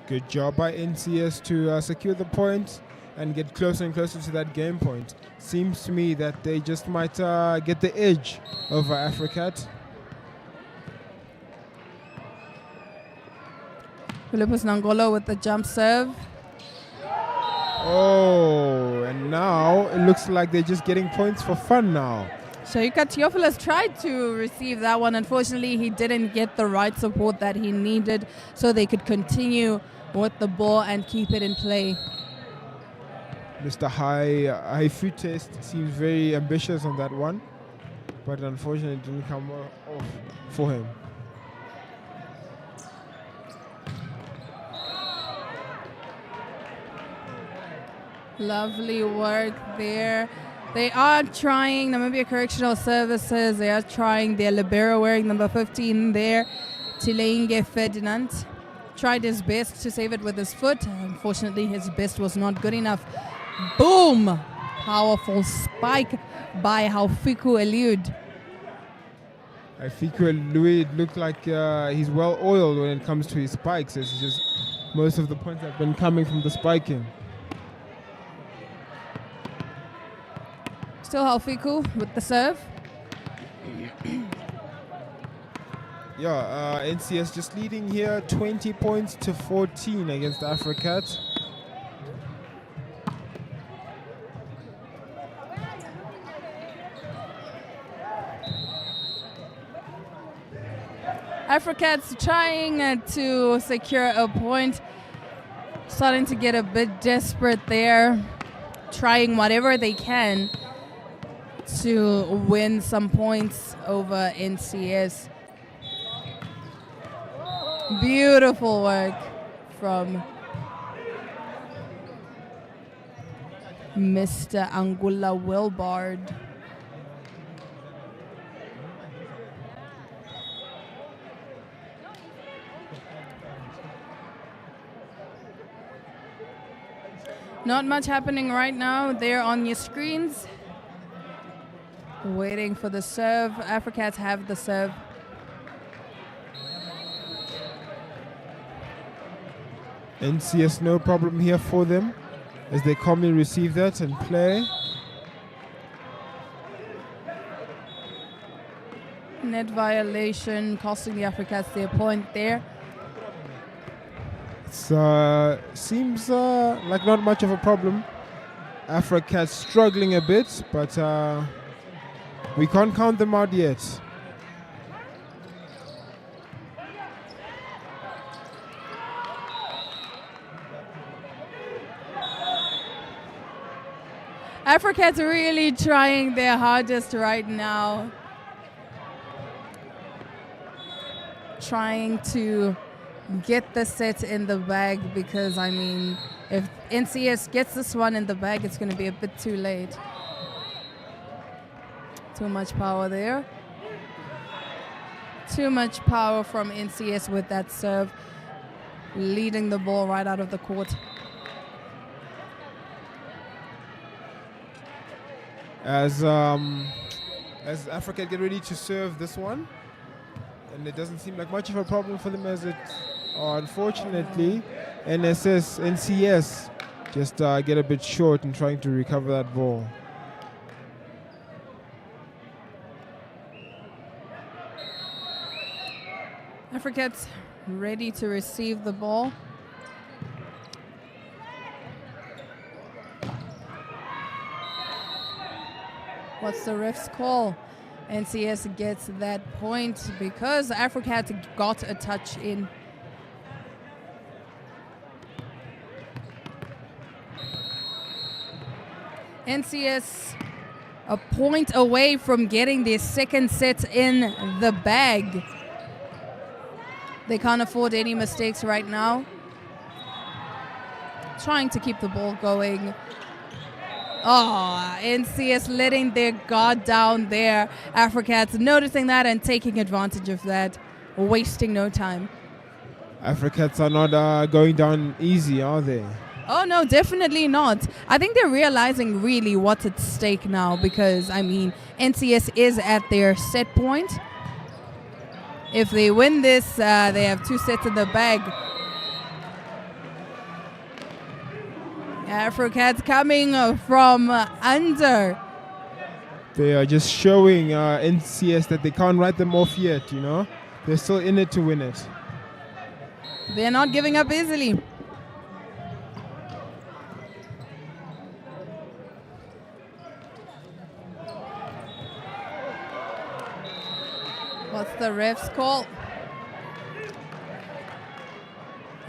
Good job by NCS to secure the point and get closer and closer to that game point. Seems to me that they just might get the edge over AFROCAT. Philippus Nangolo with the jump serve. Oh, and now it looks like they're just getting points for fun now. Shaika Theophilus tried to receive that one. Unfortunately, he didn't get the right support that he needed so they could continue with the ball and keep it in play. Mr. High Food Test seems very ambitious on that one, but unfortunately it didn't come off for him. Lovely work there. They are trying Namibia Correctional Services. They are trying their libero wearing number 15 there. Tilenge Ferdinand tried his best to save it with his foot. Unfortunately, his best was not good enough. Boom! Powerful spike by Haufiku Eliud. Haufiku Eliud looked like he's well oiled when it comes to his spikes. It's just most of the points have been coming from the spiking. Still Haufiku with the serve. Yeah, NCS just leading here 20 points to 14 against AFROCAT. AFROCAT's trying to secure a point. Starting to get a bit desperate there. Trying whatever they can to win some points over NCS. Beautiful work from Mr. Angula Wilbard. Not much happening right now there on your screens. Waiting for the serve. AFROCAT have the serve. NCS no problem here for them as they calmly receive that and play. Net violation costing the AFROCATs their point there. It seems like not much of a problem. AFROCAT struggling a bit, but we can't count them out yet. AFROCAT's really trying their hardest right now. Trying to get the set in the bag because, I mean, if NCS gets this one in the bag, it's going to be a bit too late. Too much power there. Too much power from NCS with that serve, leading the ball right out of the court. As AFROCAT get ready to serve this one, and it doesn't seem like much of a problem for them as it, unfortunately, NCS just get a bit short in trying to recover that ball. AFROCAT's ready to receive the ball. What's the ref's call? NCS gets that point because AFROCAT got a touch in. NCS a point away from getting their second set in the bag. They can't afford any mistakes right now. Trying to keep the ball going. Oh, NCS letting their guard down there. AFROCAT's noticing that and taking advantage of that. Wasting no time. AFROCATs are not going down easy, are they? Oh, no, definitely not. I think they're realizing really what's at stake now because, I mean, NCS is at their set point. If they win this, they have 2 sets in the bag. AFROCAT coming from under. They are just showing NCS that they can't write them off yet, you know? They're still in it to win it. They're not giving up easily. What's the ref's call?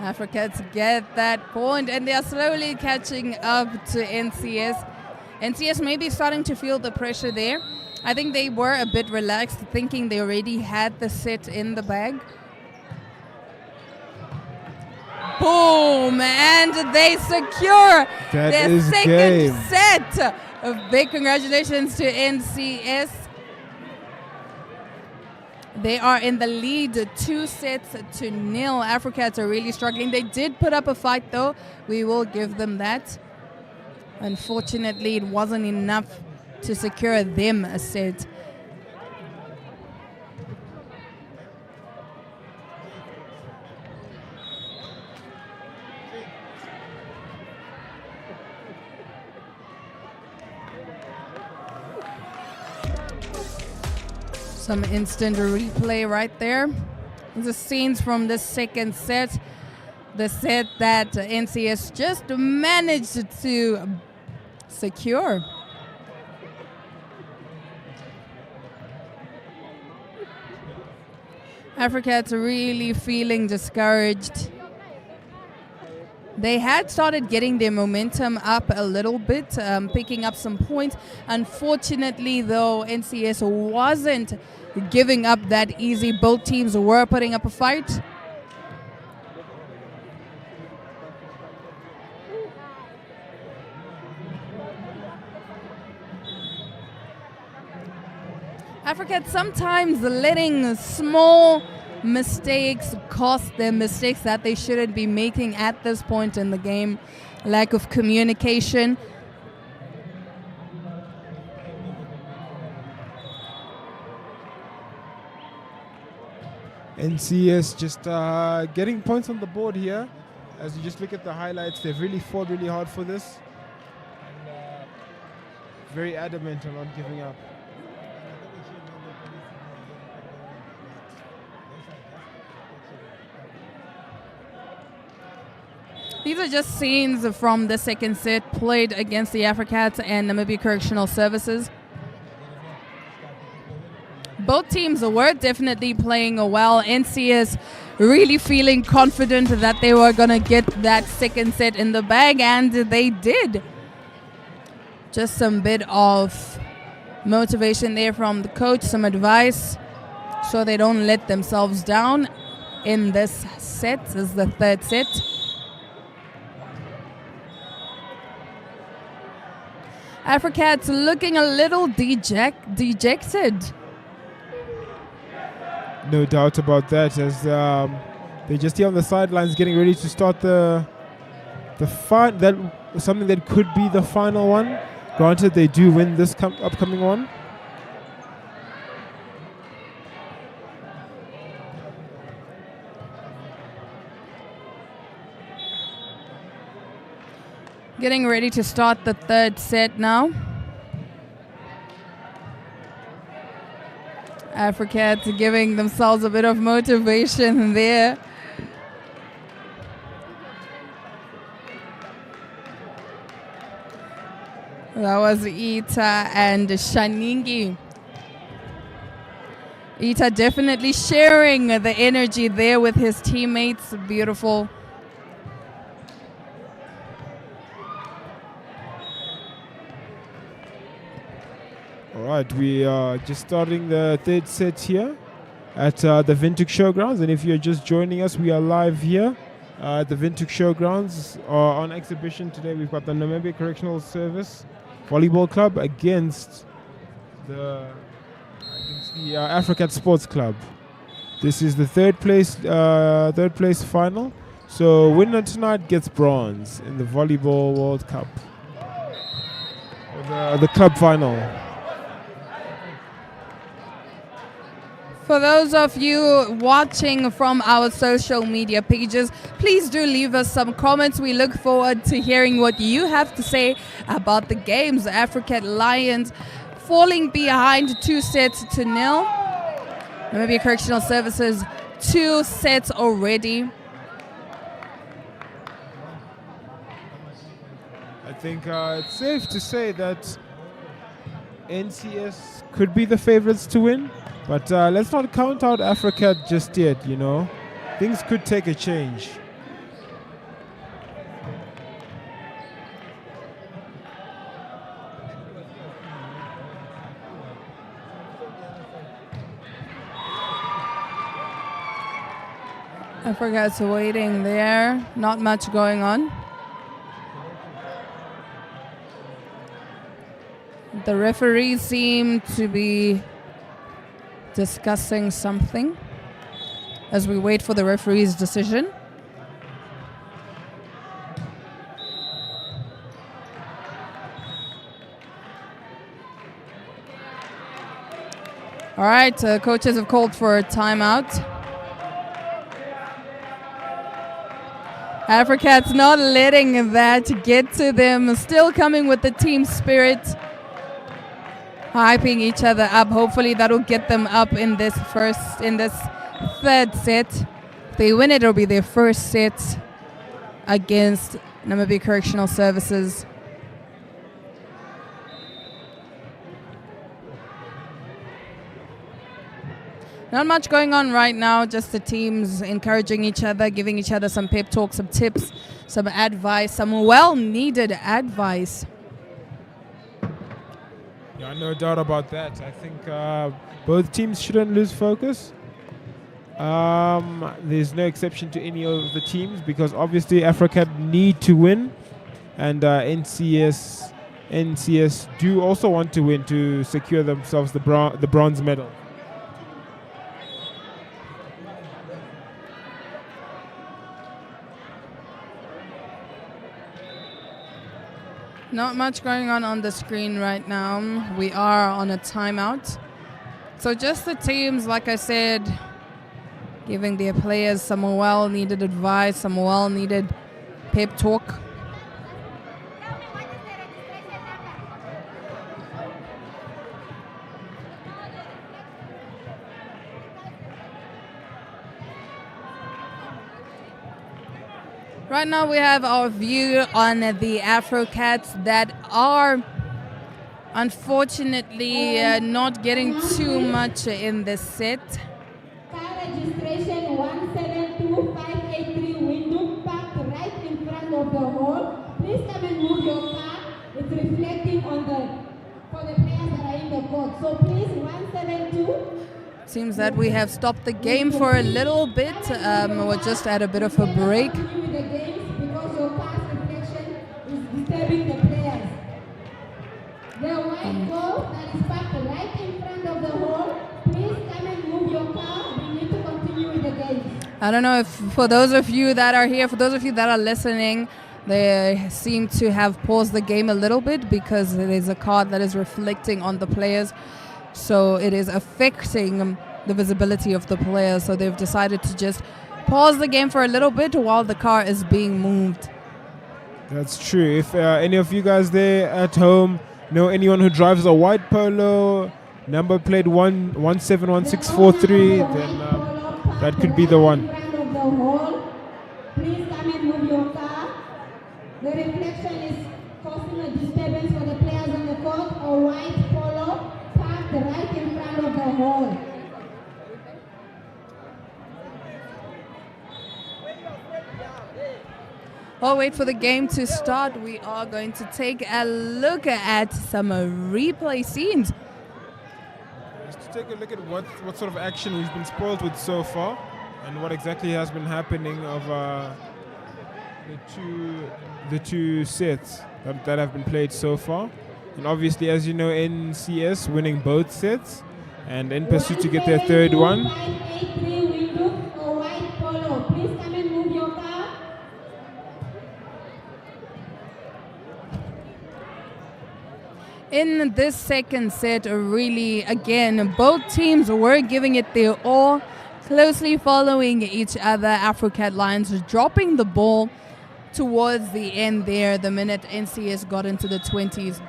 AFROCAT get that point, and they are slowly catching up to NCS. NCS may be starting to feel the pressure there. I think they were a bit relaxed, thinking they already had the set in the bag. Boom! And they secure their second set. A big congratulations to NCS. They are in the lead 2-0. AFROCAT are really struggling. They did put up a fight though. We will give them that. Unfortunately, it wasn't enough to secure them a set. Some instant replay right there. The scenes from the second set. The set that NCS just managed to secure. AFROCAT's really feeling discouraged. They had started getting their momentum up a little bit, picking up some points. Unfortunately, though, NCS wasn't giving up that easy. Both teams were putting up a fight. AFROCAT sometimes letting small mistakes cost them, mistakes that they shouldn't be making at this point in the game. Lack of communication. NCS just getting points on the board here. As you just look at the highlights, they've really fought really hard for this. And very adamant on not giving up. These are just scenes from the second set played against the AFROCAT and Namibia Correctional Services. Both teams were definitely playing well. NCS really feeling confident that they were going to get that second set in the bag, and they did. Just some bit of motivation there from the coach, some advice so they don't let themselves down in this set. This is the third set. AFROCAT's looking a little dejected. No doubt about that, as they're just here on the sidelines getting ready to start the something that could be the final one. Granted, they do win this upcoming one. Getting ready to start the third set now. AFROCAT giving themselves a bit of motivation there. That was Ita and Shaningi. Ita definitely sharing the energy there with his teammates. Beautiful. All right, we are just starting the third set here at the Windhoek Showgrounds. And if you're just joining us, we are live here at the Windhoek Showgrounds. On exhibition today, we've got the Namibia Correctional Service Volleyball Club against the AFROCAT Sports Club. This is the third place final. So winner tonight gets bronze in the Volleyball World Cup, or the club final. For those of you watching from our social media pages, please do leave us some comments. We look forward to hearing what you have to say about the games. AFROCAT Lions falling behind 2-0. Namibia Correctional Services 2 sets already. I think it's safe to say that NCS could be the favorites to win. But let's not count out AFROCAT just yet, you know. Things could take a change. AFROCAT's waiting there. Not much going on. The referees seem to be discussing something as we wait for the referee's decision. All right, coaches have called for a timeout. AFROCAT's not letting that get to them. Still coming with the team spirit, hyping each other up. Hopefully that'll get them up in this third set. If they win it, it'll be their first set against Namibia Correctional Services. Not much going on right now, just the teams encouraging each other, giving each other some pep talk, some tips, some advice, some well-needed advice. Yeah, no doubt about that. I think both teams shouldn't lose focus. There's no exception to any of the teams because obviously AFROCAT need to win, and NCS do also want to win to secure themselves the bronze medal. Not much going on the screen right now. We are on a timeout. So just the teams, like I said, giving their players some well-needed advice, some well-needed pep talk. Right now we have our view on the AFROCATs that are unfortunately not getting too much in this set. Car registration 172583 Windhoek parked right in front of the hall. Please come and move your car. It's reflecting on for the players that are in the court. So please 172. Seems that we have stopped the game for a little bit. We're just at a bit of a break. Because your car's reflection is disturbing the players. The white ball that is parked right in front of the hall, please come and move your car. We need to continue with the game. I don't know if for those of you that are here, for those of you that are listening, they seem to have paused the game a little bit because there is a car that is reflecting on the players. So it is affecting the visibility of the players. So they've decided to just pause the game for a little bit while the car is being moved. That's true. If any of you guys there at home know anyone who drives a white Polo, number plate 171643, then that could be the one. Please come and move your car. The reflection is causing a disturbance for the players on the court. A white Polo parked right in front of the hall. While we wait for the game to start, we are going to take a look at some replay scenes. Just to take a look at what sort of action we've been spoiled with so far and what exactly has been happening of the two sets that have been played so far. And obviously, as you know, NCS winning both sets and in pursuit to get their third one. In this second set, really, again, both teams were giving it their all, closely following each other. AFROCAT Lions dropping the ball towards the end there, the minute NCS got into the 20s.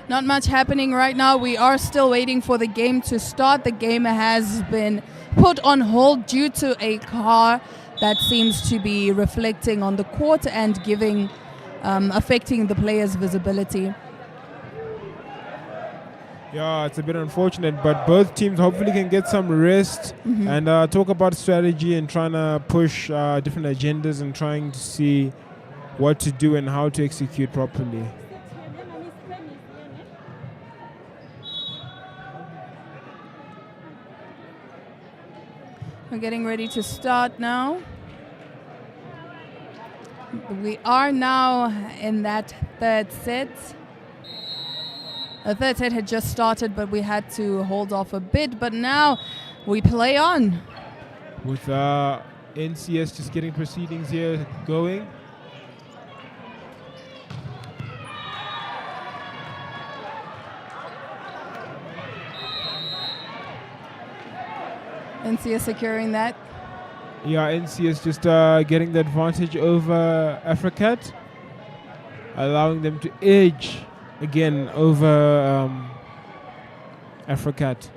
Not much happening right now. We are still waiting for the game to start. The game has been put on hold due to a car that seems to be reflecting on the court and giving, affecting the players' visibility. Yeah, it's a bit unfortunate, but both teams hopefully can get some rest and talk about strategy and trying to push different agendas and trying to see what to do and how to execute properly. We're getting ready to start now. We are now in that third set. The third set had just started, but we had to hold off a bit. But now we play on. With NCS just getting proceedings here going. NCS securing that. Yeah, NCS just getting the advantage over AFROCAT, allowing them to edge again over AFROCAT.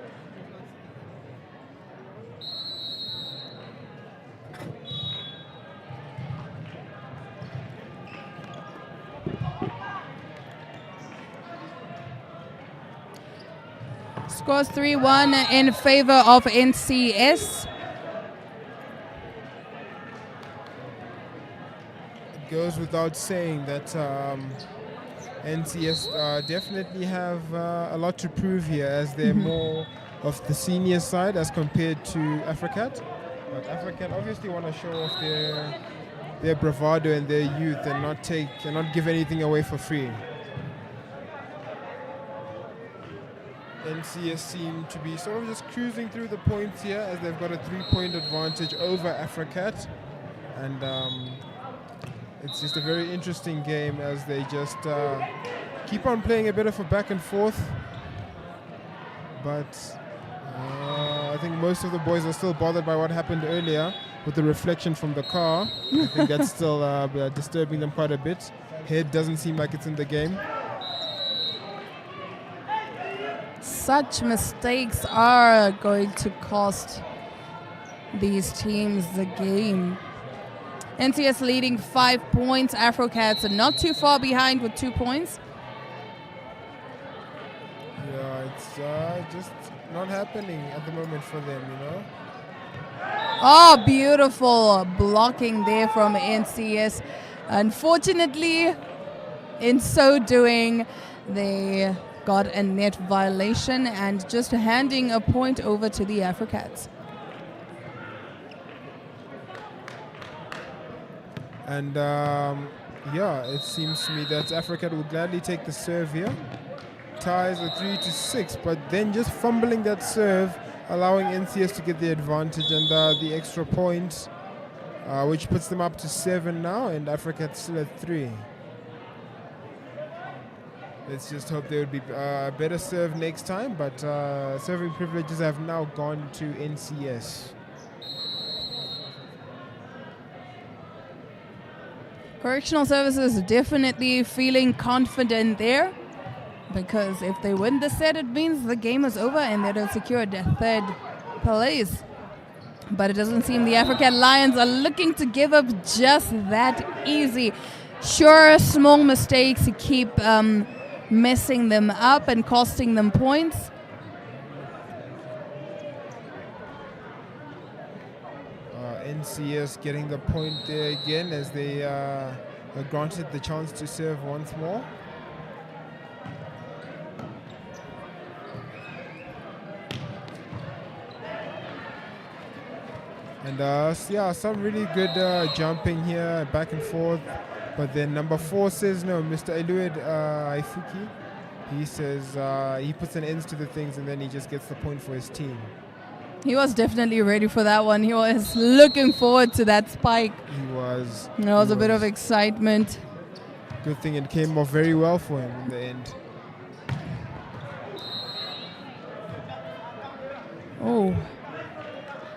Scores 3-1 in favor of NCS. It goes without saying that NCS definitely have a lot to prove here, as they're more of the senior side as compared to AFROCAT. But AFROCAT obviously want to show off their bravado and their youth and not give anything away for free. NCS seem to be sort of just cruising through the points here, as they've got a 3-point advantage over AFROCAT, and it's just a very interesting game as they just keep on playing a bit of a back and forth. But I think most of the boys are still bothered by what happened earlier with the reflection from the car. I think that's still disturbing them quite a bit. Head doesn't seem like it's in the game. Such mistakes are going to cost these teams the game. NCS leading 5 points. AFROCATs are not too far behind with 2 points. Yeah, it's just not happening at the moment for them, you know. Oh, beautiful blocking there from NCS. Unfortunately, in so doing, they got a net violation and just handing a point over to the AFROCATs. And yeah, it seems to me that AFROCAT will gladly take the serve here. Ties a 3-6, but then just fumbling that serve, allowing NCS to get the advantage and the extra point, which puts them up to 7 now, and AFROCAT still at 3. Let's just hope there would be a better serve next time, but serving privileges have now gone to NCS. Correctional Services definitely feeling confident there, because if they win the set, it means the game is over and they'll secure the third place. But it doesn't seem the AFROCAT Lions are looking to give up just that easy. Sure, small mistakes keep messing them up and costing them points. NCS getting the point there again, as they are granted the chance to serve once more. And yeah, some really good jumping here, back and forth. But then number 4 says no, Mr. Eluid Aifuki. He says he puts an end to the things and then he just gets the point for his team. He was definitely ready for that one. He was looking forward to that spike. He was. There was a bit of excitement. Good thing it came off very well for him in the end. Oh.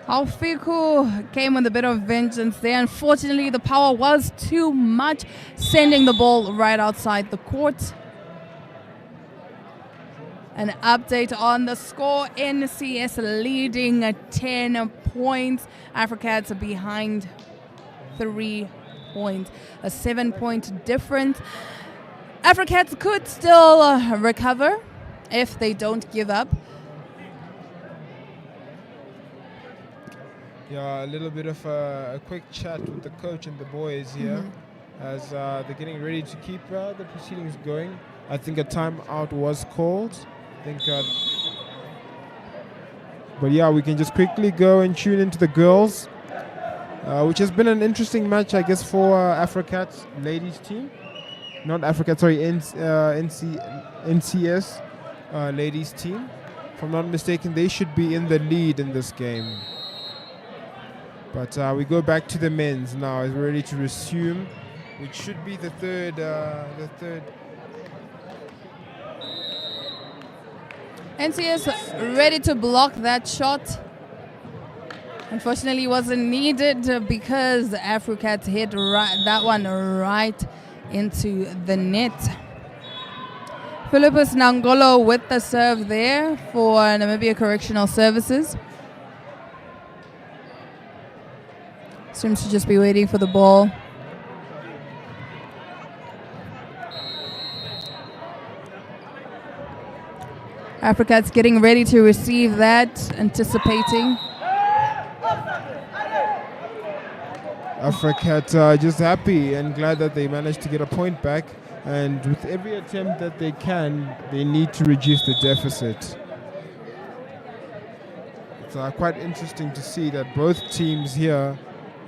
Alfiku came with a bit of vengeance there. Unfortunately, the power was too much, sending the ball right outside the court. An update on the score. NCS leading 10 points. AFROCATs are behind 3 points. A 7-point difference. AFROCATs could still recover if they don't give up. Yeah, a little bit of a quick chat with the coach and the boys here as they're getting ready to keep the proceedings going. I think a timeout was called. I think But yeah, we can just quickly go and tune into the girls, which has been an interesting match, I guess, for AFROCAT's ladies team. Not AFROCAT, sorry, NCS ladies team. If I'm not mistaken, they should be in the lead in this game. But we go back to the men's now. Is ready to resume, which should be the third. NCS ready to block that shot. Unfortunately, wasn't needed because AFROCAT hit that one right into the net. Philippus Nangolo with the serve there for Namibia Correctional Services. Seems to just be waiting for the ball. AFROCAT's getting ready to receive that, anticipating. AFROCAT just happy and glad that they managed to get a point back. And with every attempt that they can, they need to reduce the deficit. It's quite interesting to see that both teams here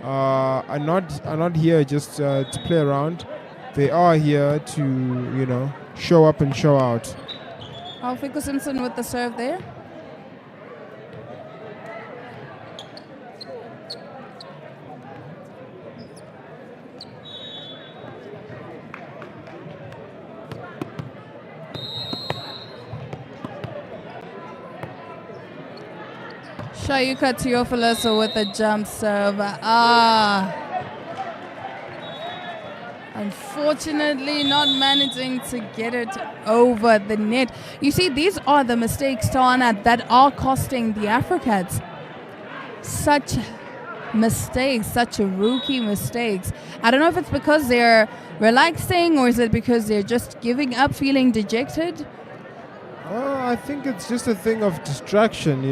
are not here just to play around. They are here to, show up and show out. Alfico Simpson with the serve there. Shayuka Theophilus with a jump serve. Unfortunately, not managing to get it over the net. You see, these are the mistakes, Tawana, that are costing the AFROCATs. Such mistakes, such rookie mistakes. I don't know if it's because they're relaxing or is it because they're just giving up, feeling dejected. I think it's just a thing of distraction,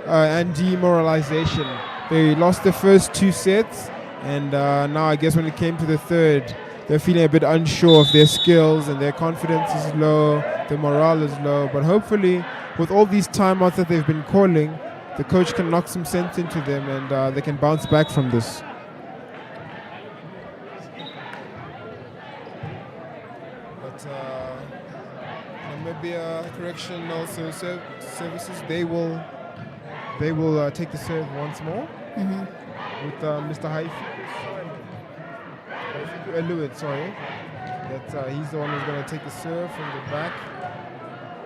and demoralization. They lost the first two sets. And now I guess when it came to the third, they're feeling a bit unsure of their skills and their confidence is low, their morale is low. But hopefully, with all these timeouts that they've been calling, the coach can knock some sense into them and they can bounce back from this. But Namibia Correctional Services, they will take the serve once more. With Mr. Lewitt, sorry. He's the one who's going to take the serve from the back.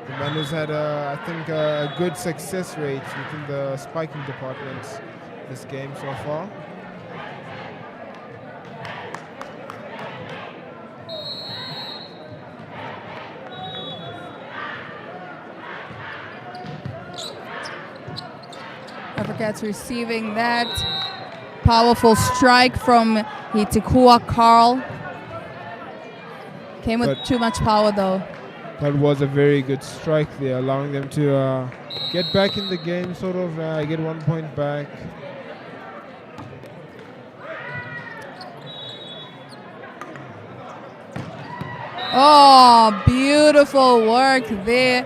The man who's had, a good success rate within the spiking department this game so far. AFROCAT's receiving that. Powerful strike from Hitikua Carl. Came with too much power though. That was a very good strike there, allowing them to get back in the game, get 1 point back. Oh, beautiful work there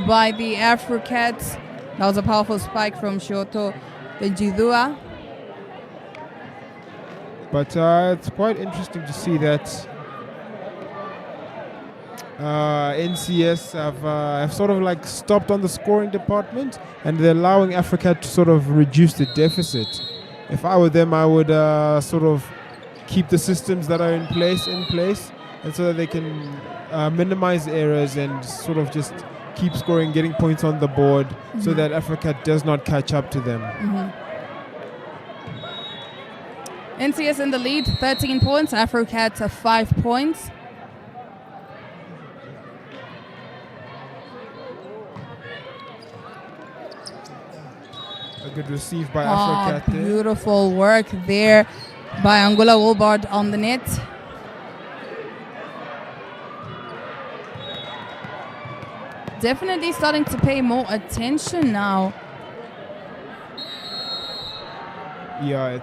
by the AFROCATs. That was a powerful spike from Shoto Benjidua. But it's quite interesting to see that NCS have sort of like stopped on the scoring department and they're allowing AFROCAT to sort of reduce the deficit. If I were them, I would sort of keep the systems that are in place and so that they can minimize errors and sort of just keep scoring, getting points on the board so that AFROCAT does not catch up to them. NCS in the lead, 13 points. AFROCAT 5 points. A good receive by AFROCAT there. Beautiful work there by Angola Wolbard on the net. Definitely starting to pay more attention now. Yeah,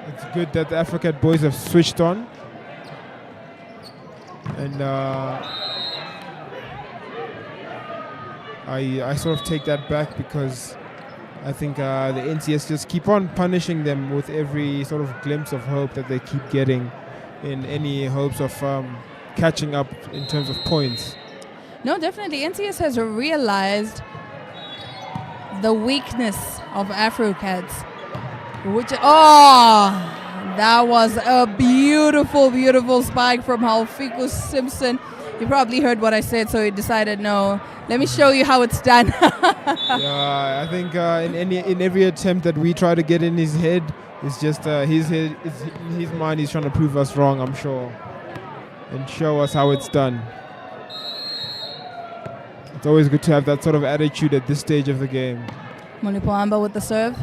it's good that the AFROCAT boys have switched on. And I sort of take that back because I think the NCS just keep on punishing them with every sort of glimpse of hope that they keep getting in any hopes of catching up in terms of points. No, definitely. NCS has realized the weakness of AFROCATs, which, that was a beautiful, beautiful spike from Halfiku Simpson. He probably heard what I said, so he decided, no, let me show you how it's done. Yeah, I think in every attempt that we try to get in his head, it's just in his mind he's trying to prove us wrong, I'm sure, and show us how it's done. It's always good to have that sort of attitude at this stage of the game. Molipoamba with the serve.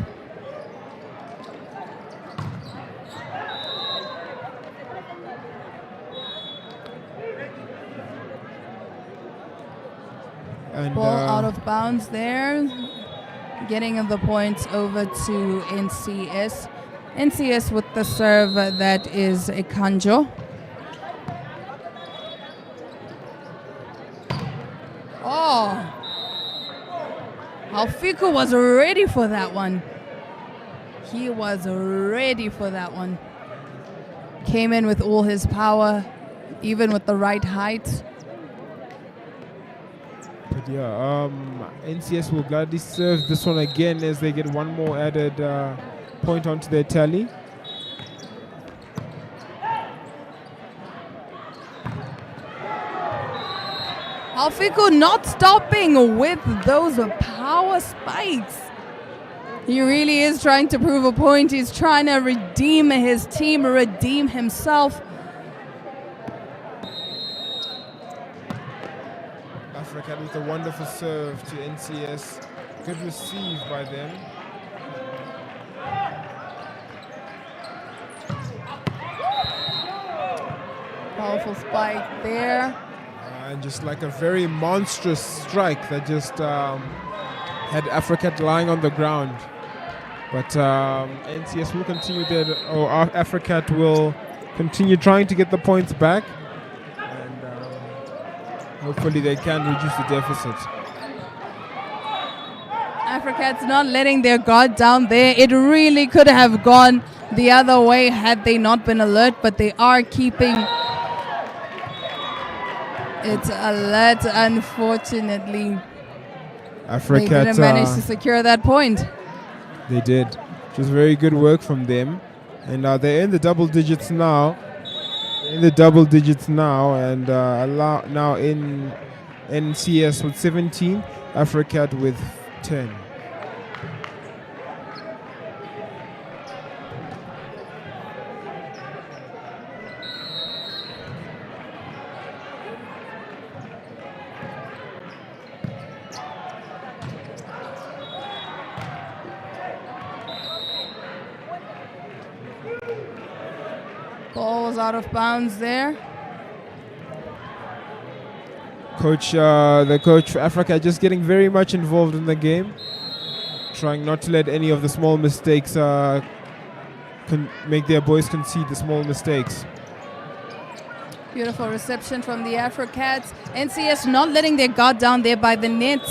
And ball out of bounds there. Getting the points over to NCS. NCS with the serve that is a Kanjo. Oh, Halfiku was ready for that one. He was ready for that one. Came in with all his power, even with the right height. But yeah, NCS will gladly serve this one again as they get one more added point onto their tally. Halfiku not stopping with those power spikes. He really is trying to prove a point. He's trying to redeem his team, redeem himself. AFROCAT with a wonderful serve to NCS. Good receive by them. Powerful spike there. And just like a very monstrous strike that just had AFROCAT lying on the ground. But NCS will continue AFROCAT will continue trying to get the points back. And hopefully they can reduce the deficit. AFROCAT's not letting their guard down there. It really could have gone the other way had they not been alert, but they are keeping it alert. Unfortunately, AFROCAT they didn't manage to secure that point. They did. It was very good work from them. And they're in the double digits now. And now in NCS with 17, AFROCAT with 10. Ball was out of bounds there. The coach for AFROCAT just getting very much involved in the game, trying not to let any of the small mistakes make their boys concede the small mistakes. Beautiful reception from the AFROCATs. NCS not letting their guard down there by the net,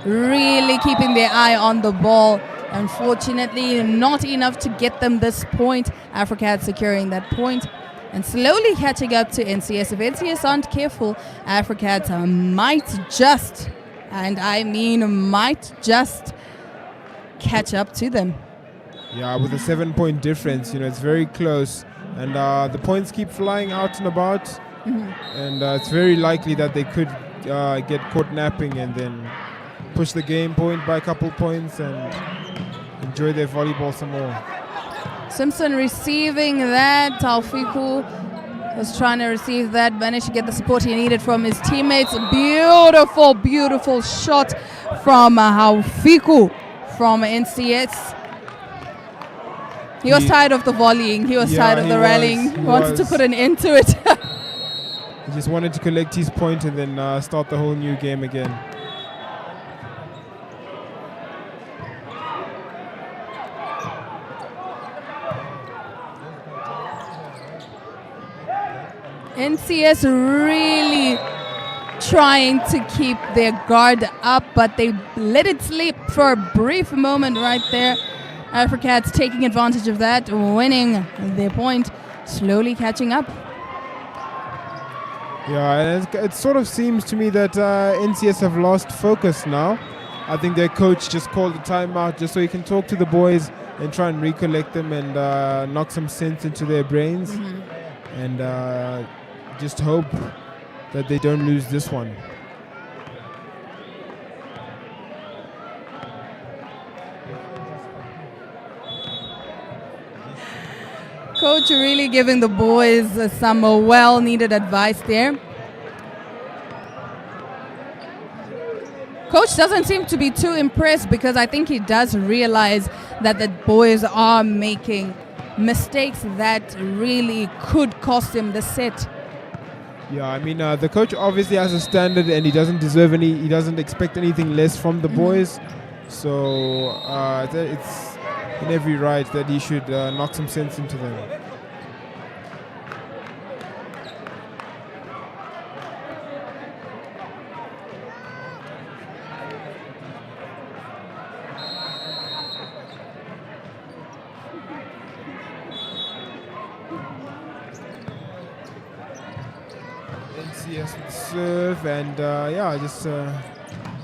really keeping their eye on the ball. Unfortunately, not enough to get them this point. AFROCAT securing that point and slowly catching up to NCS. If NCS aren't careful, AFROCAT might just, and I mean might just, catch up to them. Yeah, with a 7-point difference, it's very close. And the points keep flying out and about. Mm-hmm. And it's very likely that they could get caught napping and then push the game point by a couple points and enjoy their volleyball some more. Simpson receiving that. Halfiku was trying to receive that, managed to get the support he needed from his teammates. Beautiful, beautiful shot from Halfiku from NCS. He was tired of the volleying. He was tired of the rallying. He wanted to put an end to it. He just wanted to collect his point and then start the whole new game again. NCS really trying to keep their guard up, but they let it slip for a brief moment right there. AFROCAT's taking advantage of that, winning their point, slowly catching up. Yeah, and it sort of seems to me that NCS have lost focus now. I think their coach just called a timeout just so he can talk to the boys and try and recollect them and knock some sense into their brains. And just hope that they don't lose this one. Coach really giving the boys some well-needed advice there. Coach doesn't seem to be too impressed because I think he does realize that the boys are making mistakes that really could cost him the set. Yeah, I mean, the coach obviously has a standard and he doesn't expect anything less from the boys. So it's in every right that he should knock some sense into them. NCS would serve and just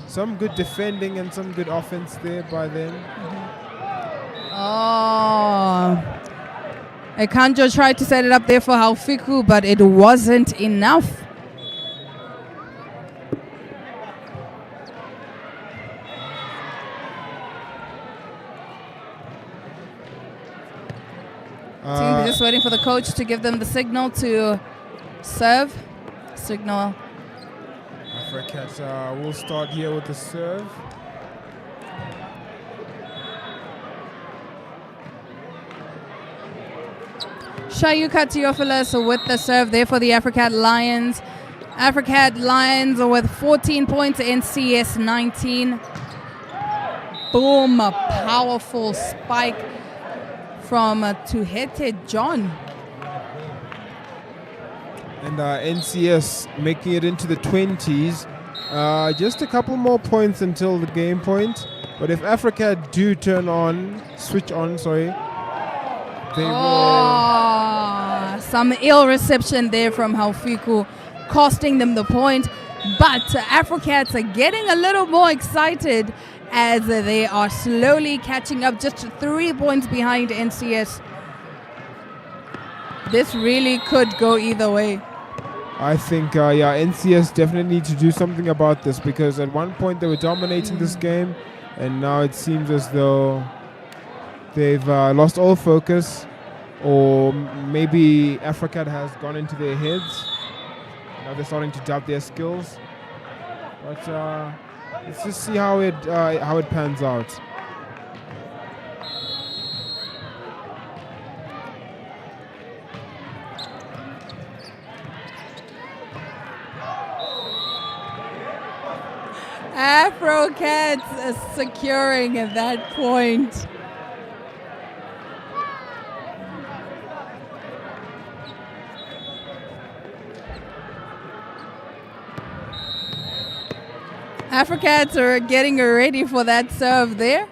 some good defending and some good offense there by them. Oh, Ekanjo tried to set it up there for Haufiku, but it wasn't enough. Team just waiting for the coach to give them the signal to serve. Signal. AFROCAT will start here with the serve. Shayuka Theophilus with the serve there for the AFROCAT Lions. AFROCAT Lions with 14 points in CS 19. Boom, a powerful spike from Tuhete John. And NCS making it into the 20s. Just a couple more points until the game point. But if AFROCAT do switch on, they will. Some ill reception there from Haufiku, costing them the point. But AFROCATs are getting a little more excited as they are slowly catching up, just 3 points behind NCS. This really could go either way. I think, NCS definitely need to do something about this because at one point they were dominating this game and now it seems as though they've lost all focus, or maybe AFROCAT has gone into their heads. Now they're starting to doubt their skills. But let's just see how it pans out. AFROCAT securing at that point. AFROCATs are getting ready for that serve there.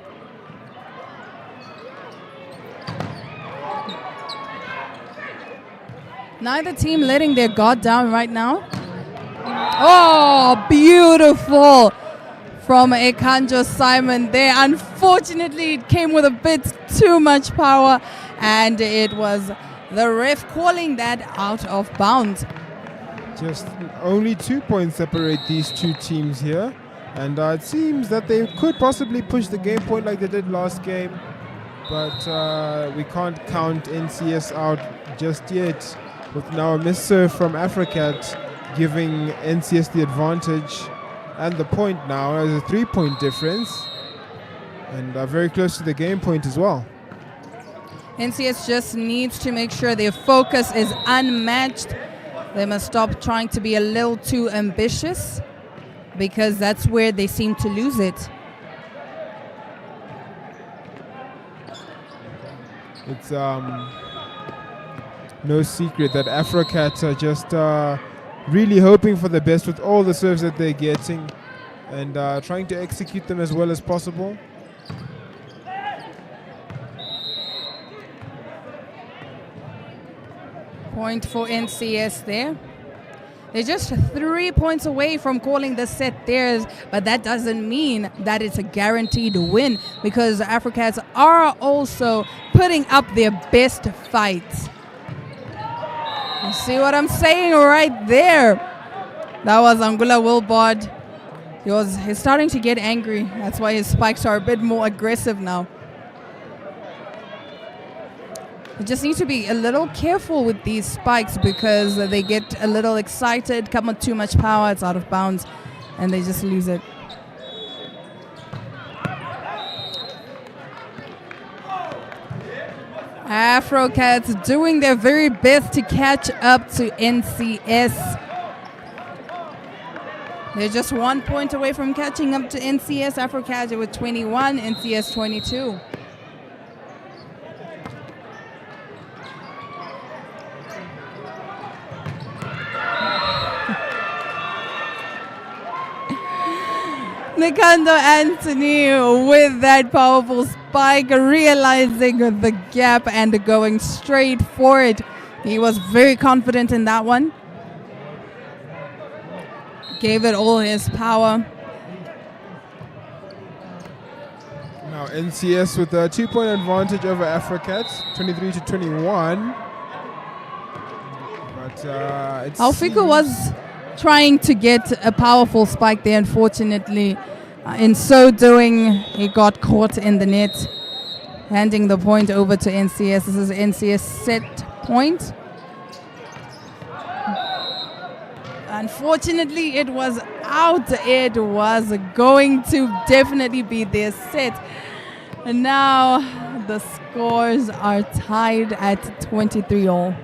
Neither team letting their guard down right now. Oh, beautiful from Ekanjo Simon there. Unfortunately, it came with a bit too much power, and it was the ref calling that out of bounds. Just only 2 points separate these two teams here. And it seems that they could possibly push the game point like they did last game. But we can't count NCS out just yet. With now a miss serve from AFROCAT giving NCS the advantage. And the point now is a 3-point difference. And very close to the game point as well. NCS just needs to make sure their focus is unmatched. They must stop trying to be a little too ambitious, because that's where they seem to lose it. It's no secret that AFROCAT are just really hoping for the best with all the serves that they're getting and trying to execute them as well as possible. Point for NCS there. They're just 3 points away from calling the set theirs, but that doesn't mean that it's a guaranteed win because AFROCATs are also putting up their best fights. You see what I'm saying right there? That was Angula Wilbard. He's starting to get angry. That's why his spikes are a bit more aggressive now. You just need to be a little careful with these spikes because they get a little excited, come with too much power, it's out of bounds, and they just lose it. AFROCATs doing their very best to catch up to NCS. They're just 1 point away from catching up to NCS. AFROCAT with 21, NCS 22. Nikando Anthony with that powerful spike, realizing the gap and going straight for it. He was very confident in that one. Gave it all his power. Now NCS with a 2-point advantage over AFROCAT, 23 to 21. But Alfiku was trying to get a powerful spike there, unfortunately. In so doing, he got caught in the net, handing the point over to NCS. This is NCS set point. Unfortunately, it was out. It was going to definitely be their set. And now the scores are tied at 23 all.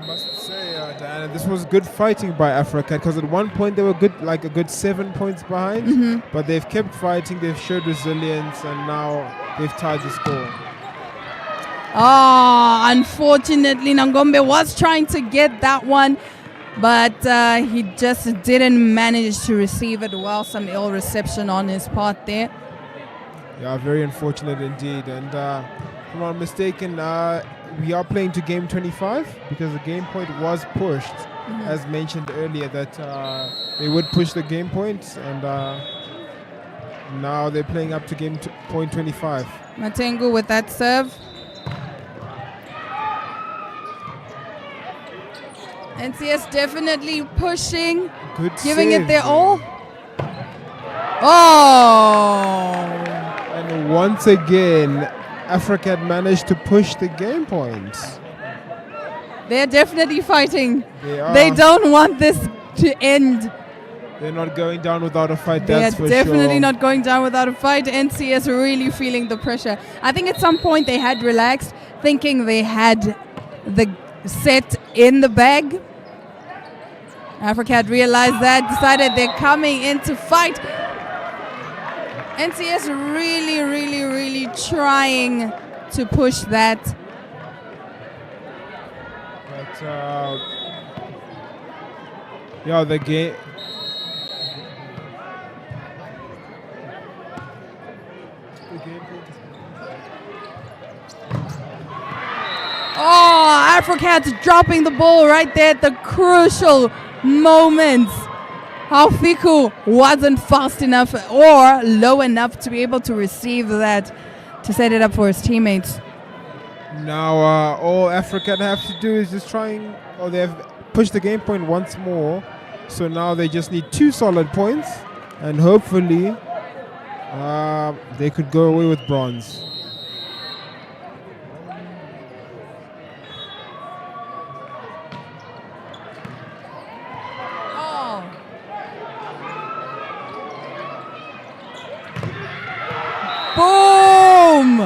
I must say, Diana, this was good fighting by AFROCAT because at one point they were good, like a good 7 points behind, but they've kept fighting, they've showed resilience, and now they've tied the score. Oh, unfortunately, Nangombe was trying to get that one, but he just didn't manage to receive it well. Some ill reception on his part there. Yeah, very unfortunate indeed. And if I'm not mistaken, we are playing to game 25 because the game point was pushed, as mentioned earlier, that they would push the game points, and now they're playing up to game point 25. Matengu with that serve. NCS definitely pushing, Good giving save it their there. all. Oh! And once again, AFROCAT managed to push the game points. They're definitely fighting. They are. They don't want this to end. They're not going down without a fight, They are that's for definitely sure. not going down without a fight. NCS really feeling the pressure. I think at some point they had relaxed, thinking they had the set in the bag. AFROCAT realized that, decided they're coming in to fight. NCS really trying to push that. But yeah, the game. Oh, AFROCAT dropping the ball right there at the crucial moments. Alfiku wasn't fast enough or low enough to be able to receive that, to set it up for his teammates. Now all AFROCAT have to do is just trying, or they have pushed the game point once more. So now they just need 2 solid points, and hopefully they could go away with bronze. Boom!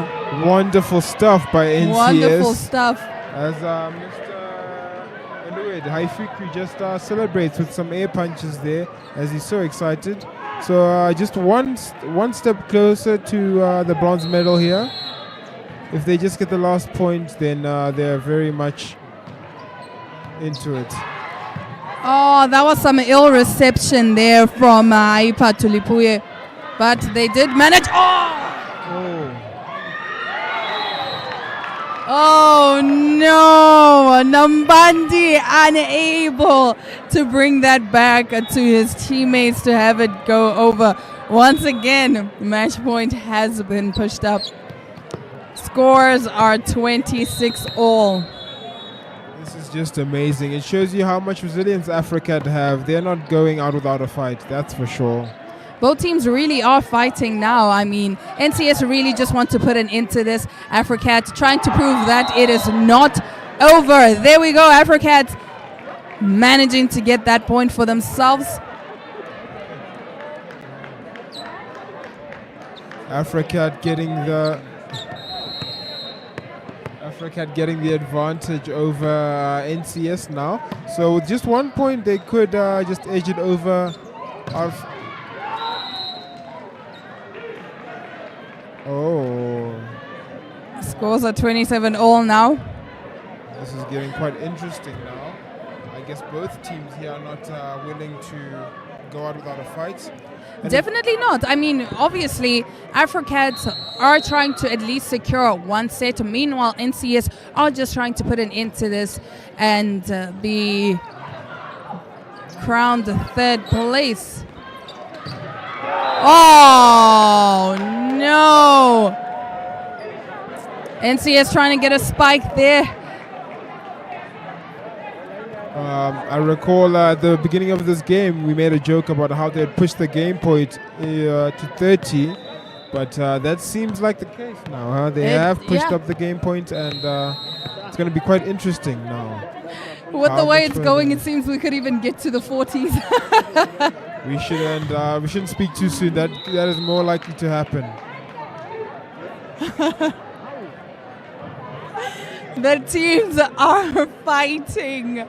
Wonderful stuff by NCS. Wonderful stuff. As Mr. Eluid Haifikri just celebrates with some air punches there, as he's so excited. So just one step closer to the bronze medal here. If they just get the last point, then they're very much into it. Oh, that was some ill reception there from Aipa Tulipuye. But they did manage. Oh no! Nambandi unable to bring that back to his teammates to have it go over. Once again, match point has been pushed up. Scores are 26 all. This is just amazing. It shows you how much resilience AFROCAT have. They're not going out without a fight, that's for sure. Both teams really are fighting now. I mean, NCS really just want to put an end to this. AFROCAT trying to prove that it is not over. There we go. AFROCAT managing to get that point for themselves. AFROCAT getting the advantage over NCS now. So with just 1 point, they could just edge it over. Scores are 27 all now. This is getting quite interesting now. I guess both teams here are not willing to go out without a fight. And Definitely not. I mean, obviously, AFROCAT are trying to at least secure one set. Meanwhile, NCS are just trying to put an end to this and be crowned third place. Oh, no. NCS trying to get a spike there. I recall at the beginning of this game, we made a joke about how they had pushed the game point to 30, but that seems like the case now. Huh? They have pushed up the game point, and it's going to be quite interesting now. With the way it's going, it seems we could even get to the 40s. We shouldn't speak too soon. That is more likely to happen. The teams are fighting.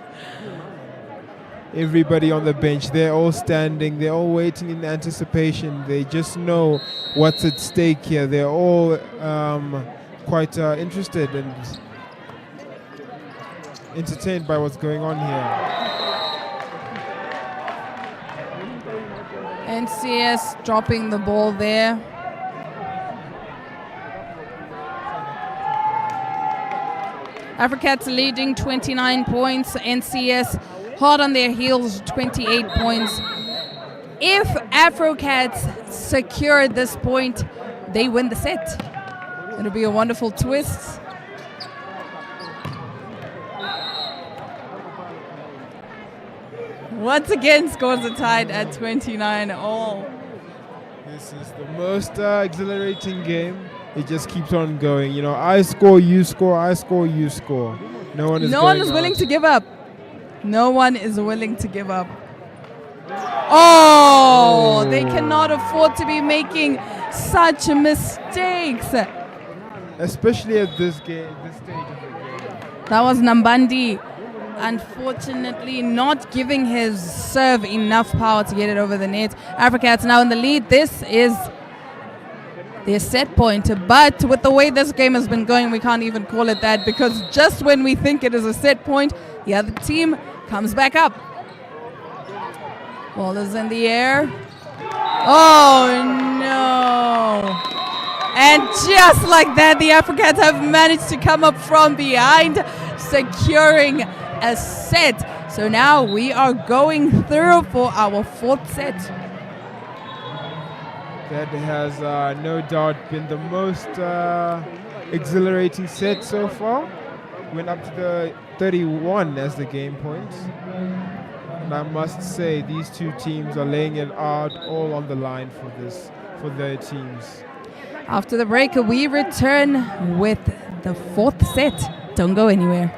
Everybody on the bench, they're all standing, they're all waiting in anticipation. They just know what's at stake here. They're all quite interested and entertained by what's going on here. NCS dropping the ball there. AFROCAT's leading 29 points. NCS hard on their heels, 28 points. If AFROCAT secure this point, they win the set. It'll be a wonderful twist. Once again, scores are tied at 29 all. This is the most exhilarating game. It just keeps on going. You know, I score, you score, I score, you score. No one is willing to give up. No one is willing to give up. Oh, they cannot afford to be making such mistakes. Especially at this stage of the game. That was Nambandi, unfortunately not giving his serve enough power to get it over the net. AFROCAT's now in the lead. This is their set point, but with the way this game has been going, we can't even call it that, because just when we think it is a set point, the other team comes back up. Ball is in the air. Oh no! And just like that, the AFROCATs have managed to come up from behind, securing a set. So now we are going through for our fourth set. That has no doubt been the most exhilarating set so far. Went up to the 31 as the game points. And I must say, these two teams are laying it out all on the line for their teams. After the break, we return with the fourth set. Don't go anywhere.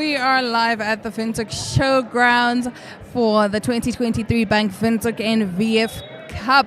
we are live at the Fintech Showgrounds for the 2023 Bank Fintech NVF Cup.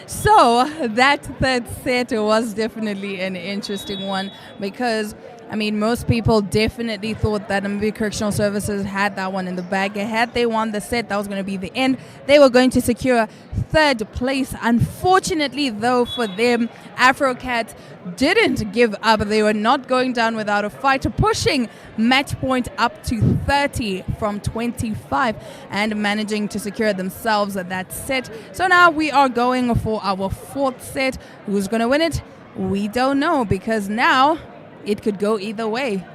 So that third set was definitely an interesting one because, I mean, most people definitely thought that NVF Correctional Services had that one in the bag. Had they won the set, that was going to be the end. They were going to secure third place. Unfortunately, though, for them, AFROCAT didn't give up. They were not going down without a fight, pushing match point up to 30 from 25 and managing to secure themselves that set. So now we are going for our fourth set. Who's going to win it? We don't know, because now it could go either way.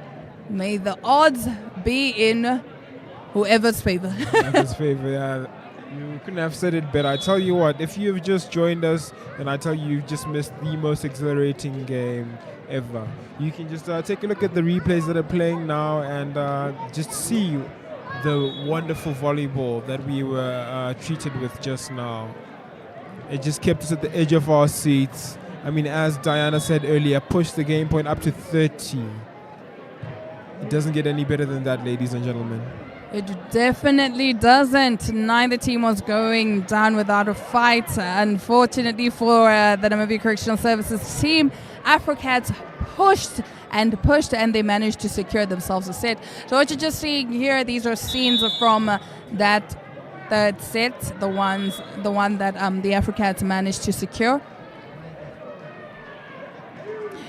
May the odds be in whoever's favor. Whoever's favor, yeah. You couldn't have said it better. I tell you what, if you've just joined us, then I tell you, you've just missed the most exhilarating game ever. You can just take a look at the replays that are playing now and just see the wonderful volleyball that we were treated with just now. It just kept us at the edge of our seats. I mean, as Diana said earlier, push the game point up to 30. It doesn't get any better than that, ladies and gentlemen. It definitely doesn't. Neither team was going down without a fight. Unfortunately for the NVF Correctional Services team, AFROCAT pushed and they managed to secure themselves a set. So what you're just seeing here, these are scenes from that third set, the one that the AFROCAT managed to secure.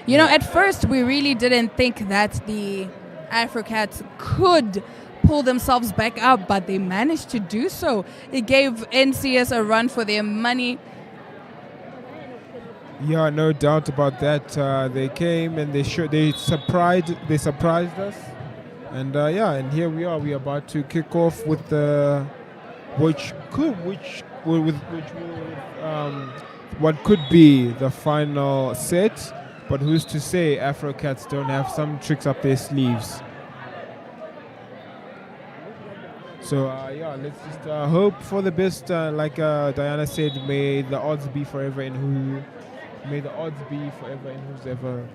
You know, at first we really didn't think that the AFROCAT could pull themselves back up, but they managed to do so. It gave NCS a run for their money. Yeah, no doubt about that. They came and they surprised us, and and here we are. We're about to kick off with what could be the final set. But who's to say AFROCATs don't have some tricks up their sleeves? So let's just hope for the best. Like Diana said, may the odds be forever in who's ever.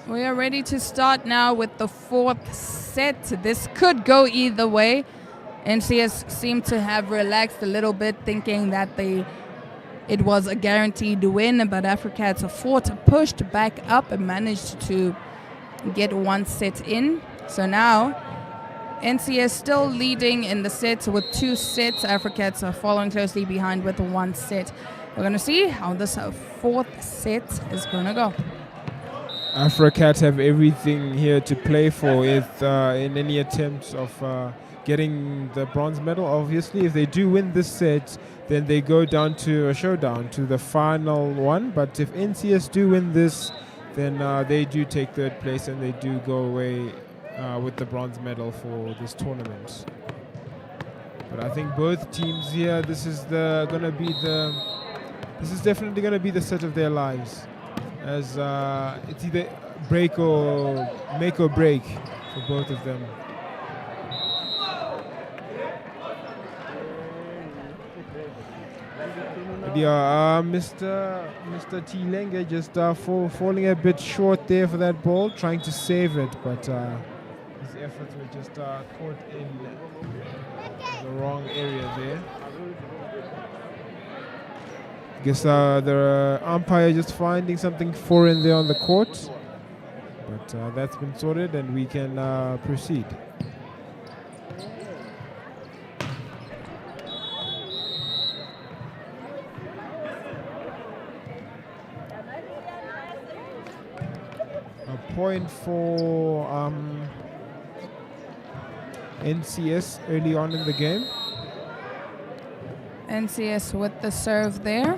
We are ready to start now with the fourth set. This could go either way. NCS seemed to have relaxed a little bit, thinking that it was a guaranteed win, but AFROCAT fought, pushed back up, and managed to get one set in. So now NCS still leading in the sets with 2 sets. AFROCAT are following closely behind with 1 set. We're going to see how this fourth set is going to go. AFROCAT have everything here to play for if in any attempts of getting the bronze medal. Obviously, if they do win this set, then they go down to a showdown, to the final one. But if NCS do win this, then they do take third place and they do go away with the bronze medal for this tournament. But I think both teams here, this is definitely going to be the set of their lives, as it's either make or break for both of them. Yeah, Mr. Tilenge just falling a bit short there for that ball, trying to save it, but his efforts were just caught in the wrong area there. I guess the umpire just finding something foreign there on the court, but that's been sorted and we can proceed. Point for NCS early on in the game. NCS with the serve there.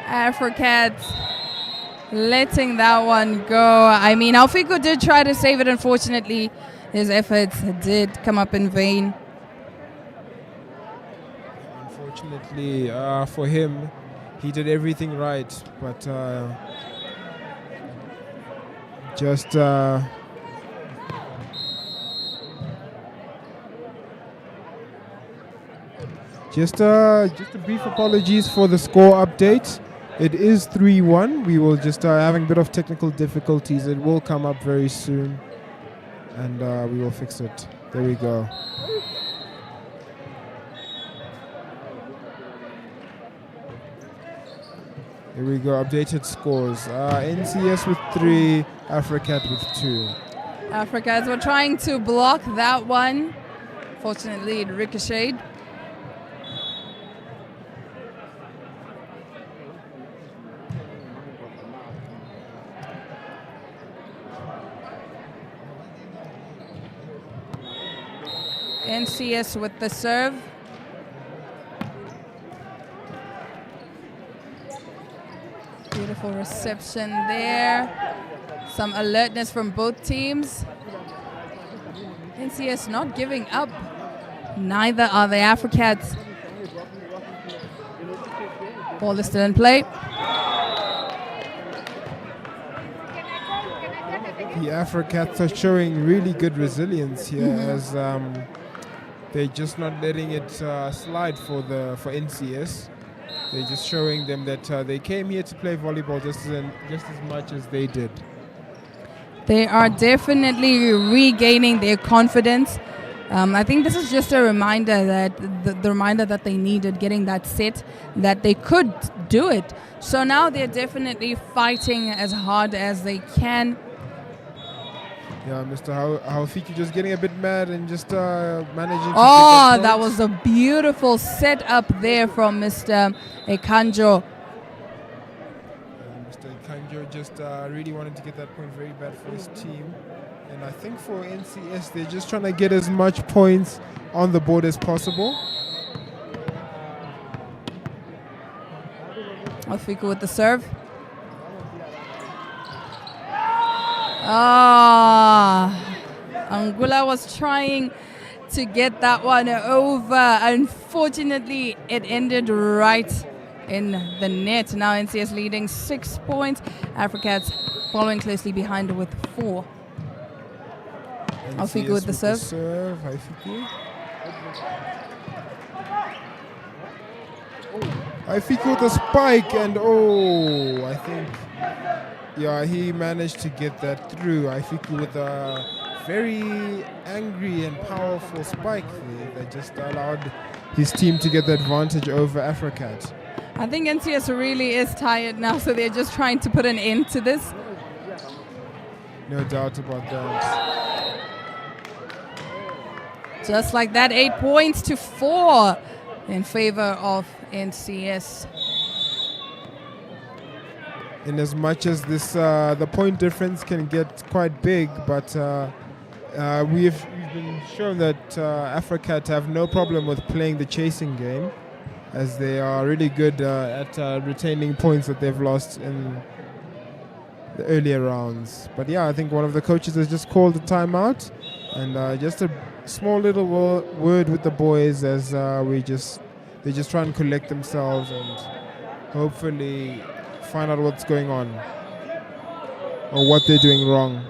AFROCAT letting that one go. I mean, Alfico did try to save it. Unfortunately, his efforts did come up in vain. Unfortunately for him, he did everything right, but Just a brief apologies for the score update. It is 3-1. We will just having a bit of technical difficulties. It will come up very soon, and we will fix it. There we go. Here we go. Updated scores. NCS with 3, AFROCAT with 2. AFROCAT were trying to block that one. Fortunately, it ricocheted. NCS with the serve. Beautiful reception there. Some alertness from both teams. NCS not giving up. Neither are the AFROCATs. Ball is still in play. The AFROCATs are showing really good resilience here, as they're just not letting it slide for NCS. They're just showing them that they came here to play volleyball just as much as they did. They are definitely regaining their confidence. I think this is just a reminder that the reminder that they needed, getting that set, that they could do it. So now they're definitely fighting as hard as they can. Yeah, Mr. Haufiki just getting a bit mad and just managing to Oh, that was a beautiful setup there from Mr. Ekanjo. Mr. Ekanjo just really wanted to get that point very bad for his team. And I think for NCS, they're just trying to get as much points on the board as possible. Haufiki with the serve. Angula was trying to get that one over. Unfortunately, it ended right in the net. Now NCS leading 6 points. AFROCATs following closely behind with 4. Haufiki with the serve. Haufiki with the spike, and I think... Yeah, he managed to get that through. Haufiki with a very angry and powerful spike there that just allowed his team to get the advantage over AFROCAT. I think NCS really is tired now, so they're just trying to put an end to this. No doubt about that. Just like that, 8 points to 4 in favor of NCS. In as much as this, the point difference can get quite big, but we've been shown that AFROCAT have no problem with playing the chasing game, as they are really good at retaining points that they've lost in the earlier rounds. But yeah, I think one of the coaches has just called a timeout, and just a small little word with the boys as they just try and collect themselves and hopefully find out what's going on or what they're doing wrong.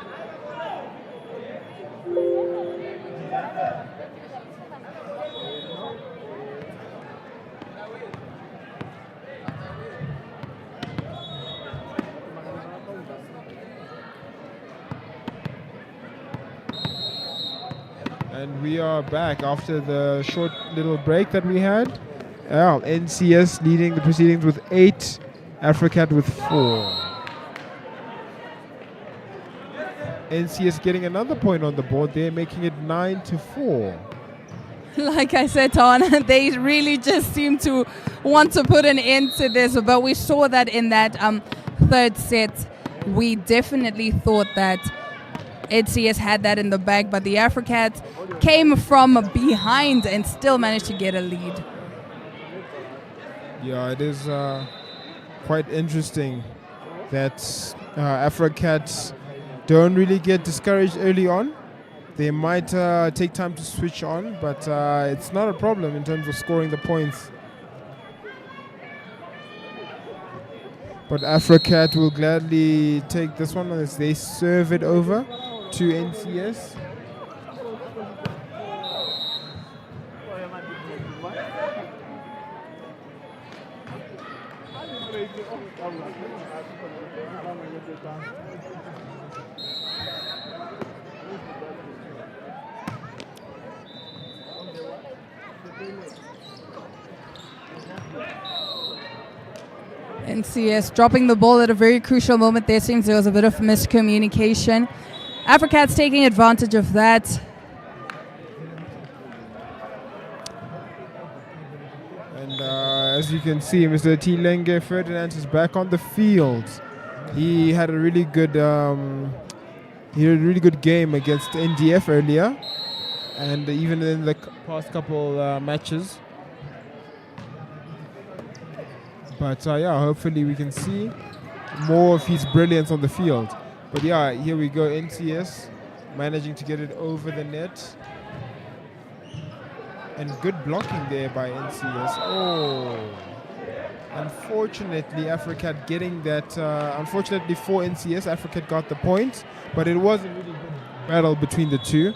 And we are back after the short little break that we had. NCS leading the proceedings with 8, AFROCAT with 4. NCS getting another point on the board. They're making it 9-4. Like I said, Ton, they really just seem to want to put an end to this. But we saw that in that third set. We definitely thought that NCS had that in the bag, but the AFROCAT came from behind and still managed to get a lead. Yeah, it is quite interesting that AFROCAT don't really get discouraged early on. They might take time to switch on, but it's not a problem in terms of scoring the points. But AFROCAT will gladly take this one as they serve it over to NCS. NCS dropping the ball at a very crucial moment. There seems there was a bit of miscommunication. AFROCAT's taking advantage of that. And as you can see, Mr. Tilenge Ferdinand is back on the field. He had a really good game against NVF earlier, and even in the past couple matches. But yeah, hopefully we can see more of his brilliance on the field. But yeah, here we go, NCS managing to get it over the net. And good blocking there by NCS. Oh, unfortunately, AFROCAT getting that. Unfortunately for NCS, AFROCAT got the point, but it was a really good battle between the two.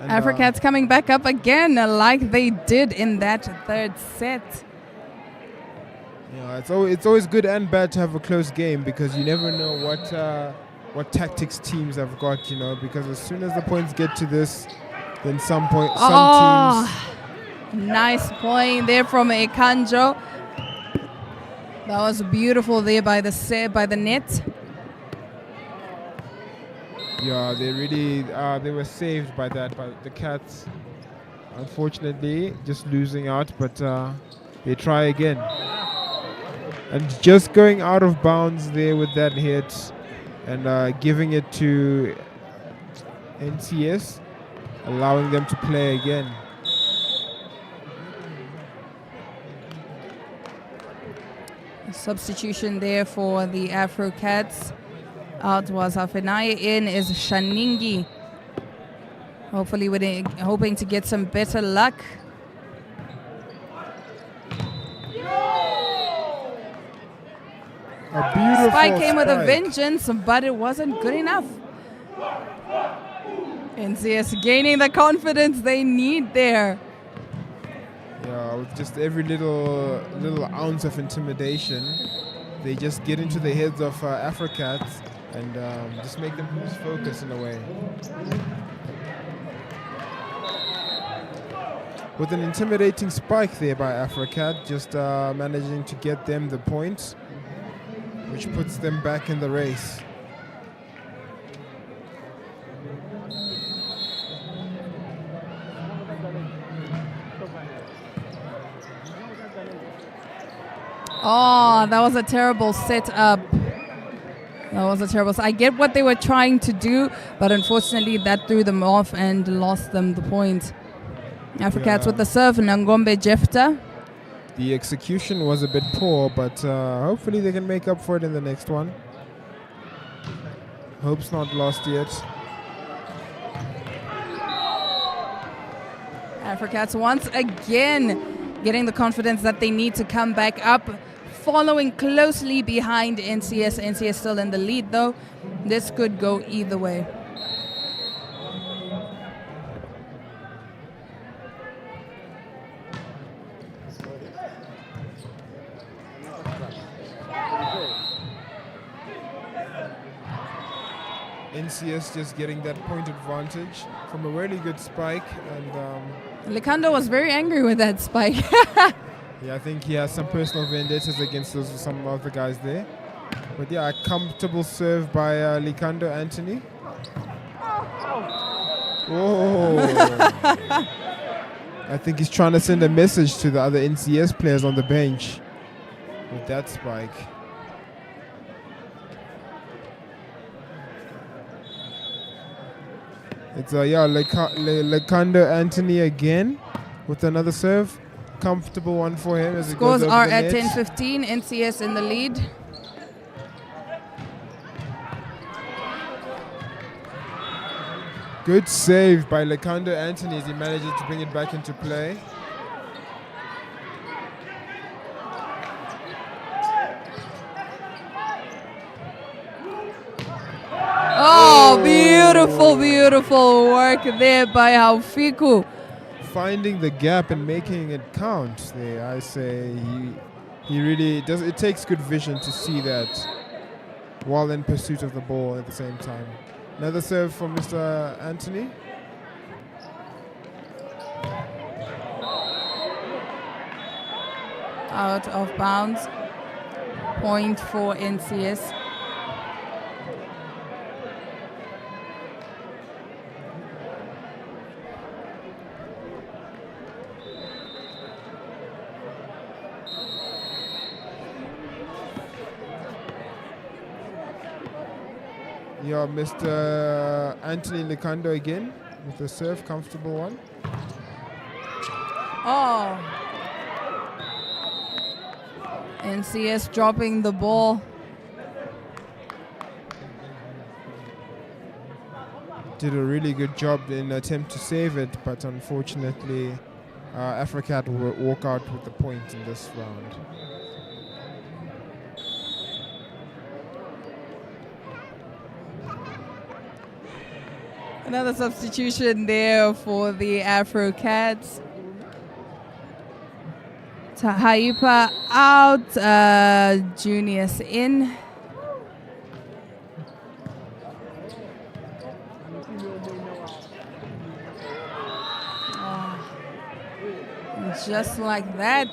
And AFROCAT's coming back up again, like they did in that third set. Yeah, it's always good and bad to have a close game, because you never know what tactics teams have got. You know, because as soon as the points get to this, then some teams. Nice point there from Ekanjo. That was beautiful there by the net. Yeah, they were saved by that. But the Cats, unfortunately, just losing out. But they try again, and just going out of bounds there with that hit, and giving it to NCS, allowing them to play again. A substitution there for the AFROCATs. Out was Hafenai, in is Shaningi. Hopefully hoping to get some better luck. A beautiful Spike came with a spike. vengeance, but it wasn't good enough. NCS gaining the confidence they need there. Yeah, with just every little ounce of intimidation, they just get into the heads of AFROCAT and just make them lose focus in a way. With an intimidating spike there by AFROCAT, just managing to get them the points, which puts them back in the race. Oh, that was a terrible setup. I get what they were trying to do, but unfortunately that threw them off and lost them the point. AFROCATs with the serve, Nangombe Jefta. The execution was a bit poor, but hopefully they can make up for it in the next one. Hope's not lost yet. AFROCATs once again getting the confidence that they need to come back up, following closely behind NCS. NCS still in the lead though. This could go either way. NCS just getting that point advantage from a really good spike, and Likando was very angry with that spike. yeah, I think he has some personal vendettas against some of the guys there. But yeah, a comfortable serve by Likando Anthony. Oh! I think he's trying to send a message to the other NCS players on the bench with that spike. It's Likando Anthony again with another serve. Comfortable one for him. As Scores it goes are over the at net. 10-15. NCS in the lead. Good save by Likando Anthony as he manages to bring it back into play. Oh, beautiful, beautiful work there by Haufiku. Finding the gap and making it count there. I say He really does. It takes good vision to see that while in pursuit of the ball at the same time. Another serve from Mr. Anthony. Out of bounds. Point for NCS. Yeah, Mr. Anthony Likando again with the serve, comfortable one. Oh. NCS dropping the ball. Did a really good job in attempt to save it, but unfortunately AFROCAT will walk out with the point in this round. Another substitution there for the AFROCATs. Tahaipa out, Junius in. Just like that,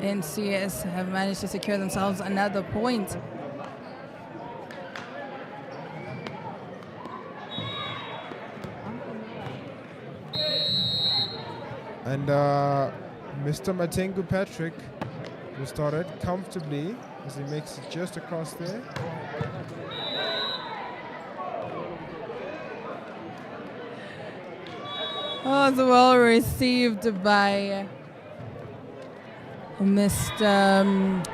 NCS have managed to secure themselves another point. And Mr. Matengu Patrick will start it comfortably as he makes it just across there. Oh, it's well received by Mr.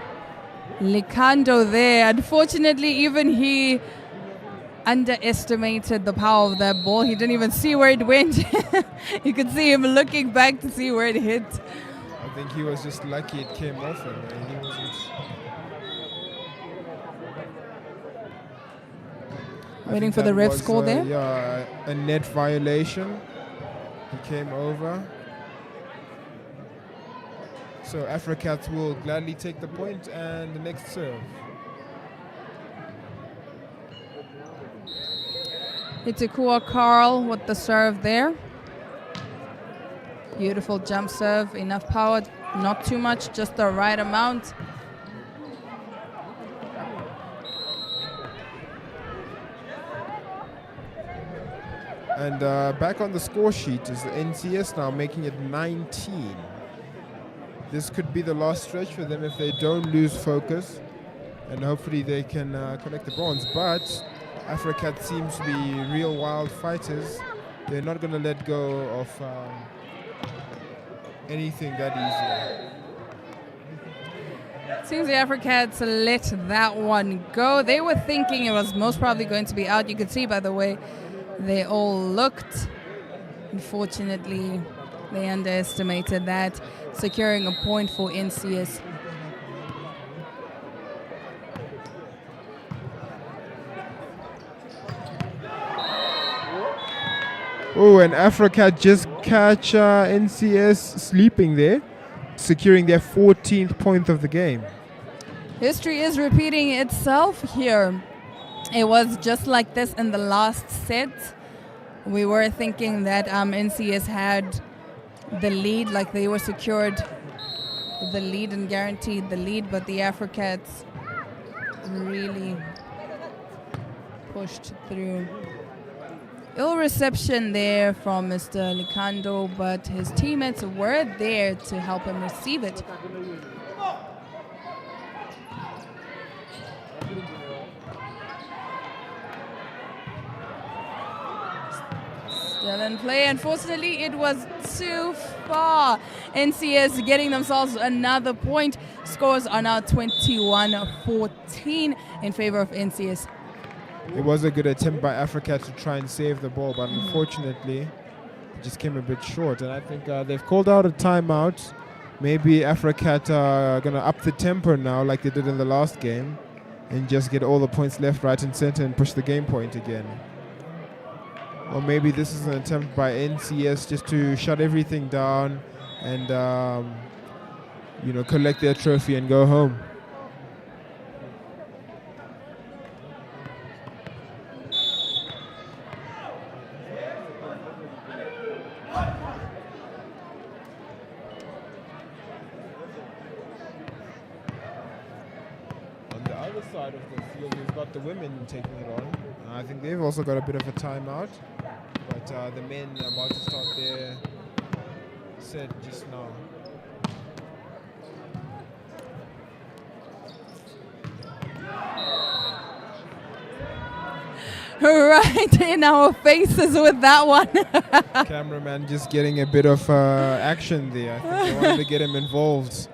Likando there. Unfortunately, even he underestimated the power of that ball. He didn't even see where it went. You could see him looking back to see where it hit. I think he was just lucky it came off him. He wasn't. Waiting for the ref's call there. Yeah, a net violation. He came over. So AFROCAT will gladly take the point and the next serve. Itikua Carl with the serve there. Beautiful jump serve, enough power, not too much, just the right amount. And back on the score sheet is the NCS now, making it 19. This could be the last stretch for them if they don't lose focus, and hopefully they can collect the bronze. But AFROCAT seems to be real wild fighters. They're not going to let go of anything that easily. Seems the AFROCATs let that one go. They were thinking it was most probably going to be out. You could see by the way they all looked. Unfortunately, they underestimated that, securing a point for NCS. Oh, and AFROCAT just catch NCS sleeping there, securing their 14th point of the game. History is repeating itself here. It was just like this in the last set. We were thinking that NCS had the lead, like they were secured the lead and guaranteed the lead, but the AFROCATs really pushed through. Ill reception there from Mr. Likando, but his teammates were there to help him receive it. Still in play. Unfortunately, it was too far. NCS getting themselves another point. Scores are now 21-14 in favor of NCS. It was a good attempt by AFROCAT to try and save the ball, but unfortunately, it just came a bit short. And I think they've called out a timeout. Maybe AFROCAT are going to up the tempo now like they did in the last game and just get all the points left, right, and center and push the game point again. Or maybe this is an attempt by NCS just to shut everything down and collect their trophy and go home. On the other side of the field, we've got the women taking it on. I think they've also got a bit of a timeout, but the men are about to start their set just now. Right in our faces with that one. Cameraman just getting a bit of action there. I think they wanted to get him involved.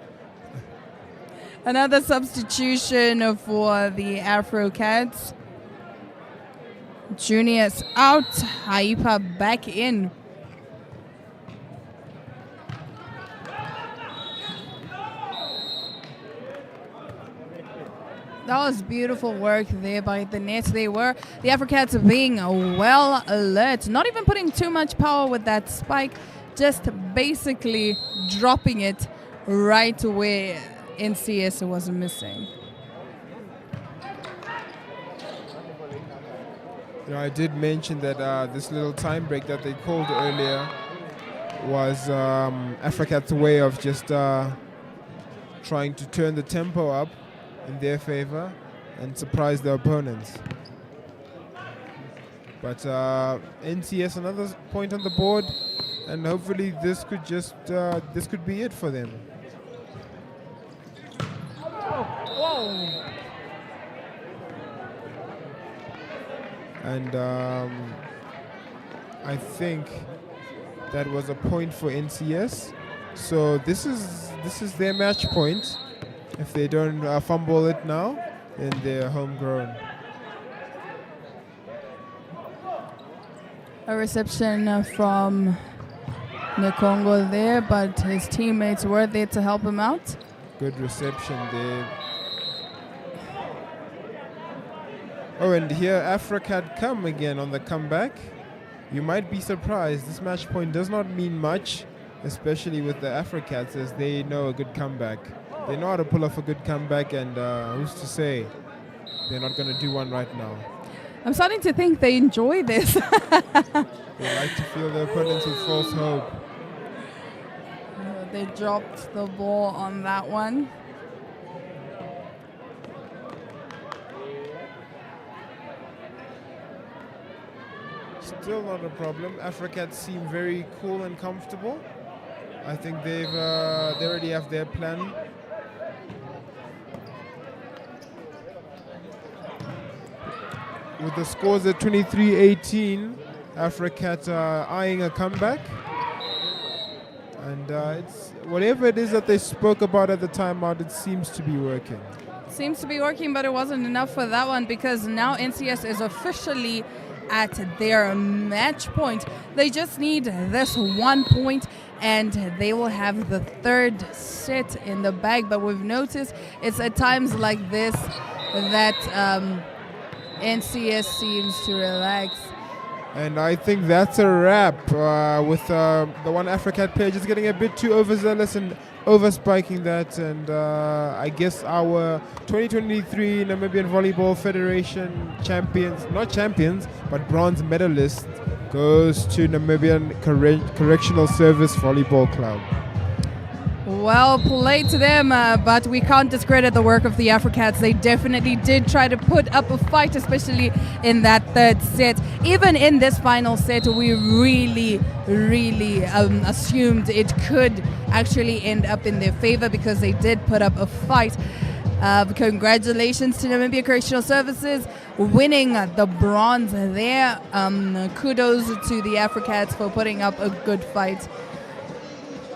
Another substitution for the AFROCATs. Juniors out, Haipa back in. That was beautiful work there by the net. The AFROCATs being well alert, not even putting too much power with that spike, just basically dropping it right where NCS was missing. I did mention that this little time break that they called earlier was AFROCAT's way of just trying to turn the tempo up in their favor and surprise the opponents. But NCS another point on the board, and hopefully this could just this could be it for them. Whoa. And I think that was a point for NCS. So this is their match point. If they don't fumble it now, then they're homegrown. A reception from Nkongo there, but his teammates were there to help him out. Good reception there. Oh, and here AFROCAT come again on the comeback. You might be surprised. This match point does not mean much, especially with the AFROCATs, as they know a good comeback. They know how to pull off a good comeback, and who's to say they're not going to do one right now. I'm starting to think they enjoy this. They like to fill their opponents with false hope. They dropped the ball on that one. Still not a problem. AFROCAT seem very cool and comfortable. I think they already have their plan. With the scores at 23-18, AFROCAT eyeing a comeback. And it's whatever it is that they spoke about at the timeout, it seems to be working. Seems to be working, but it wasn't enough for that one, because now NCS is officially at their match point. They just need this 1 point and they will have the third set in the bag. But we've noticed it's at times like this that NCS seems to relax. And I think that's a wrap with the one AFROCAT player just getting a bit too overzealous and overspiking that. And I guess our 2023 Namibian Volleyball Federation champions, not champions, but bronze medalists, goes to Namibian Correctional Service Volleyball Club. Well played to them, but we can't discredit the work of the AFROCATs. They definitely did try to put up a fight, especially in that third set. Even in this final set, we really assumed it could actually end up in their favor because they did put up a fight. Congratulations to Namibia Correctional Services winning the bronze there. Kudos to the AFROCATs for putting up a good fight.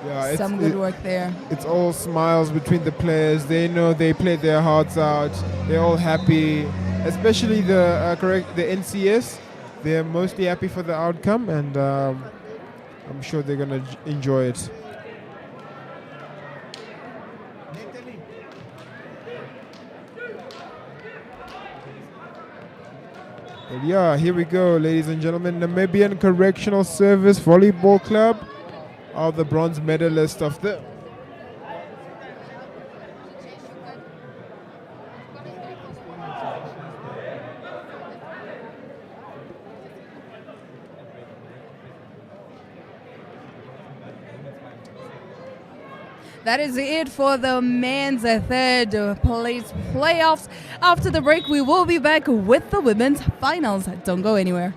Yeah, some good work there. It's all smiles between the players. They know they played their hearts out. They're all happy, especially the NCS. They're mostly happy for the outcome, and I'm sure they're going to enjoy it. But yeah, here we go, ladies and gentlemen. Namibian Correctional Service Volleyball Club are the bronze medalists of the That is it for the men's third place playoffs. After the break, we will be back with the women's finals. Don't go anywhere.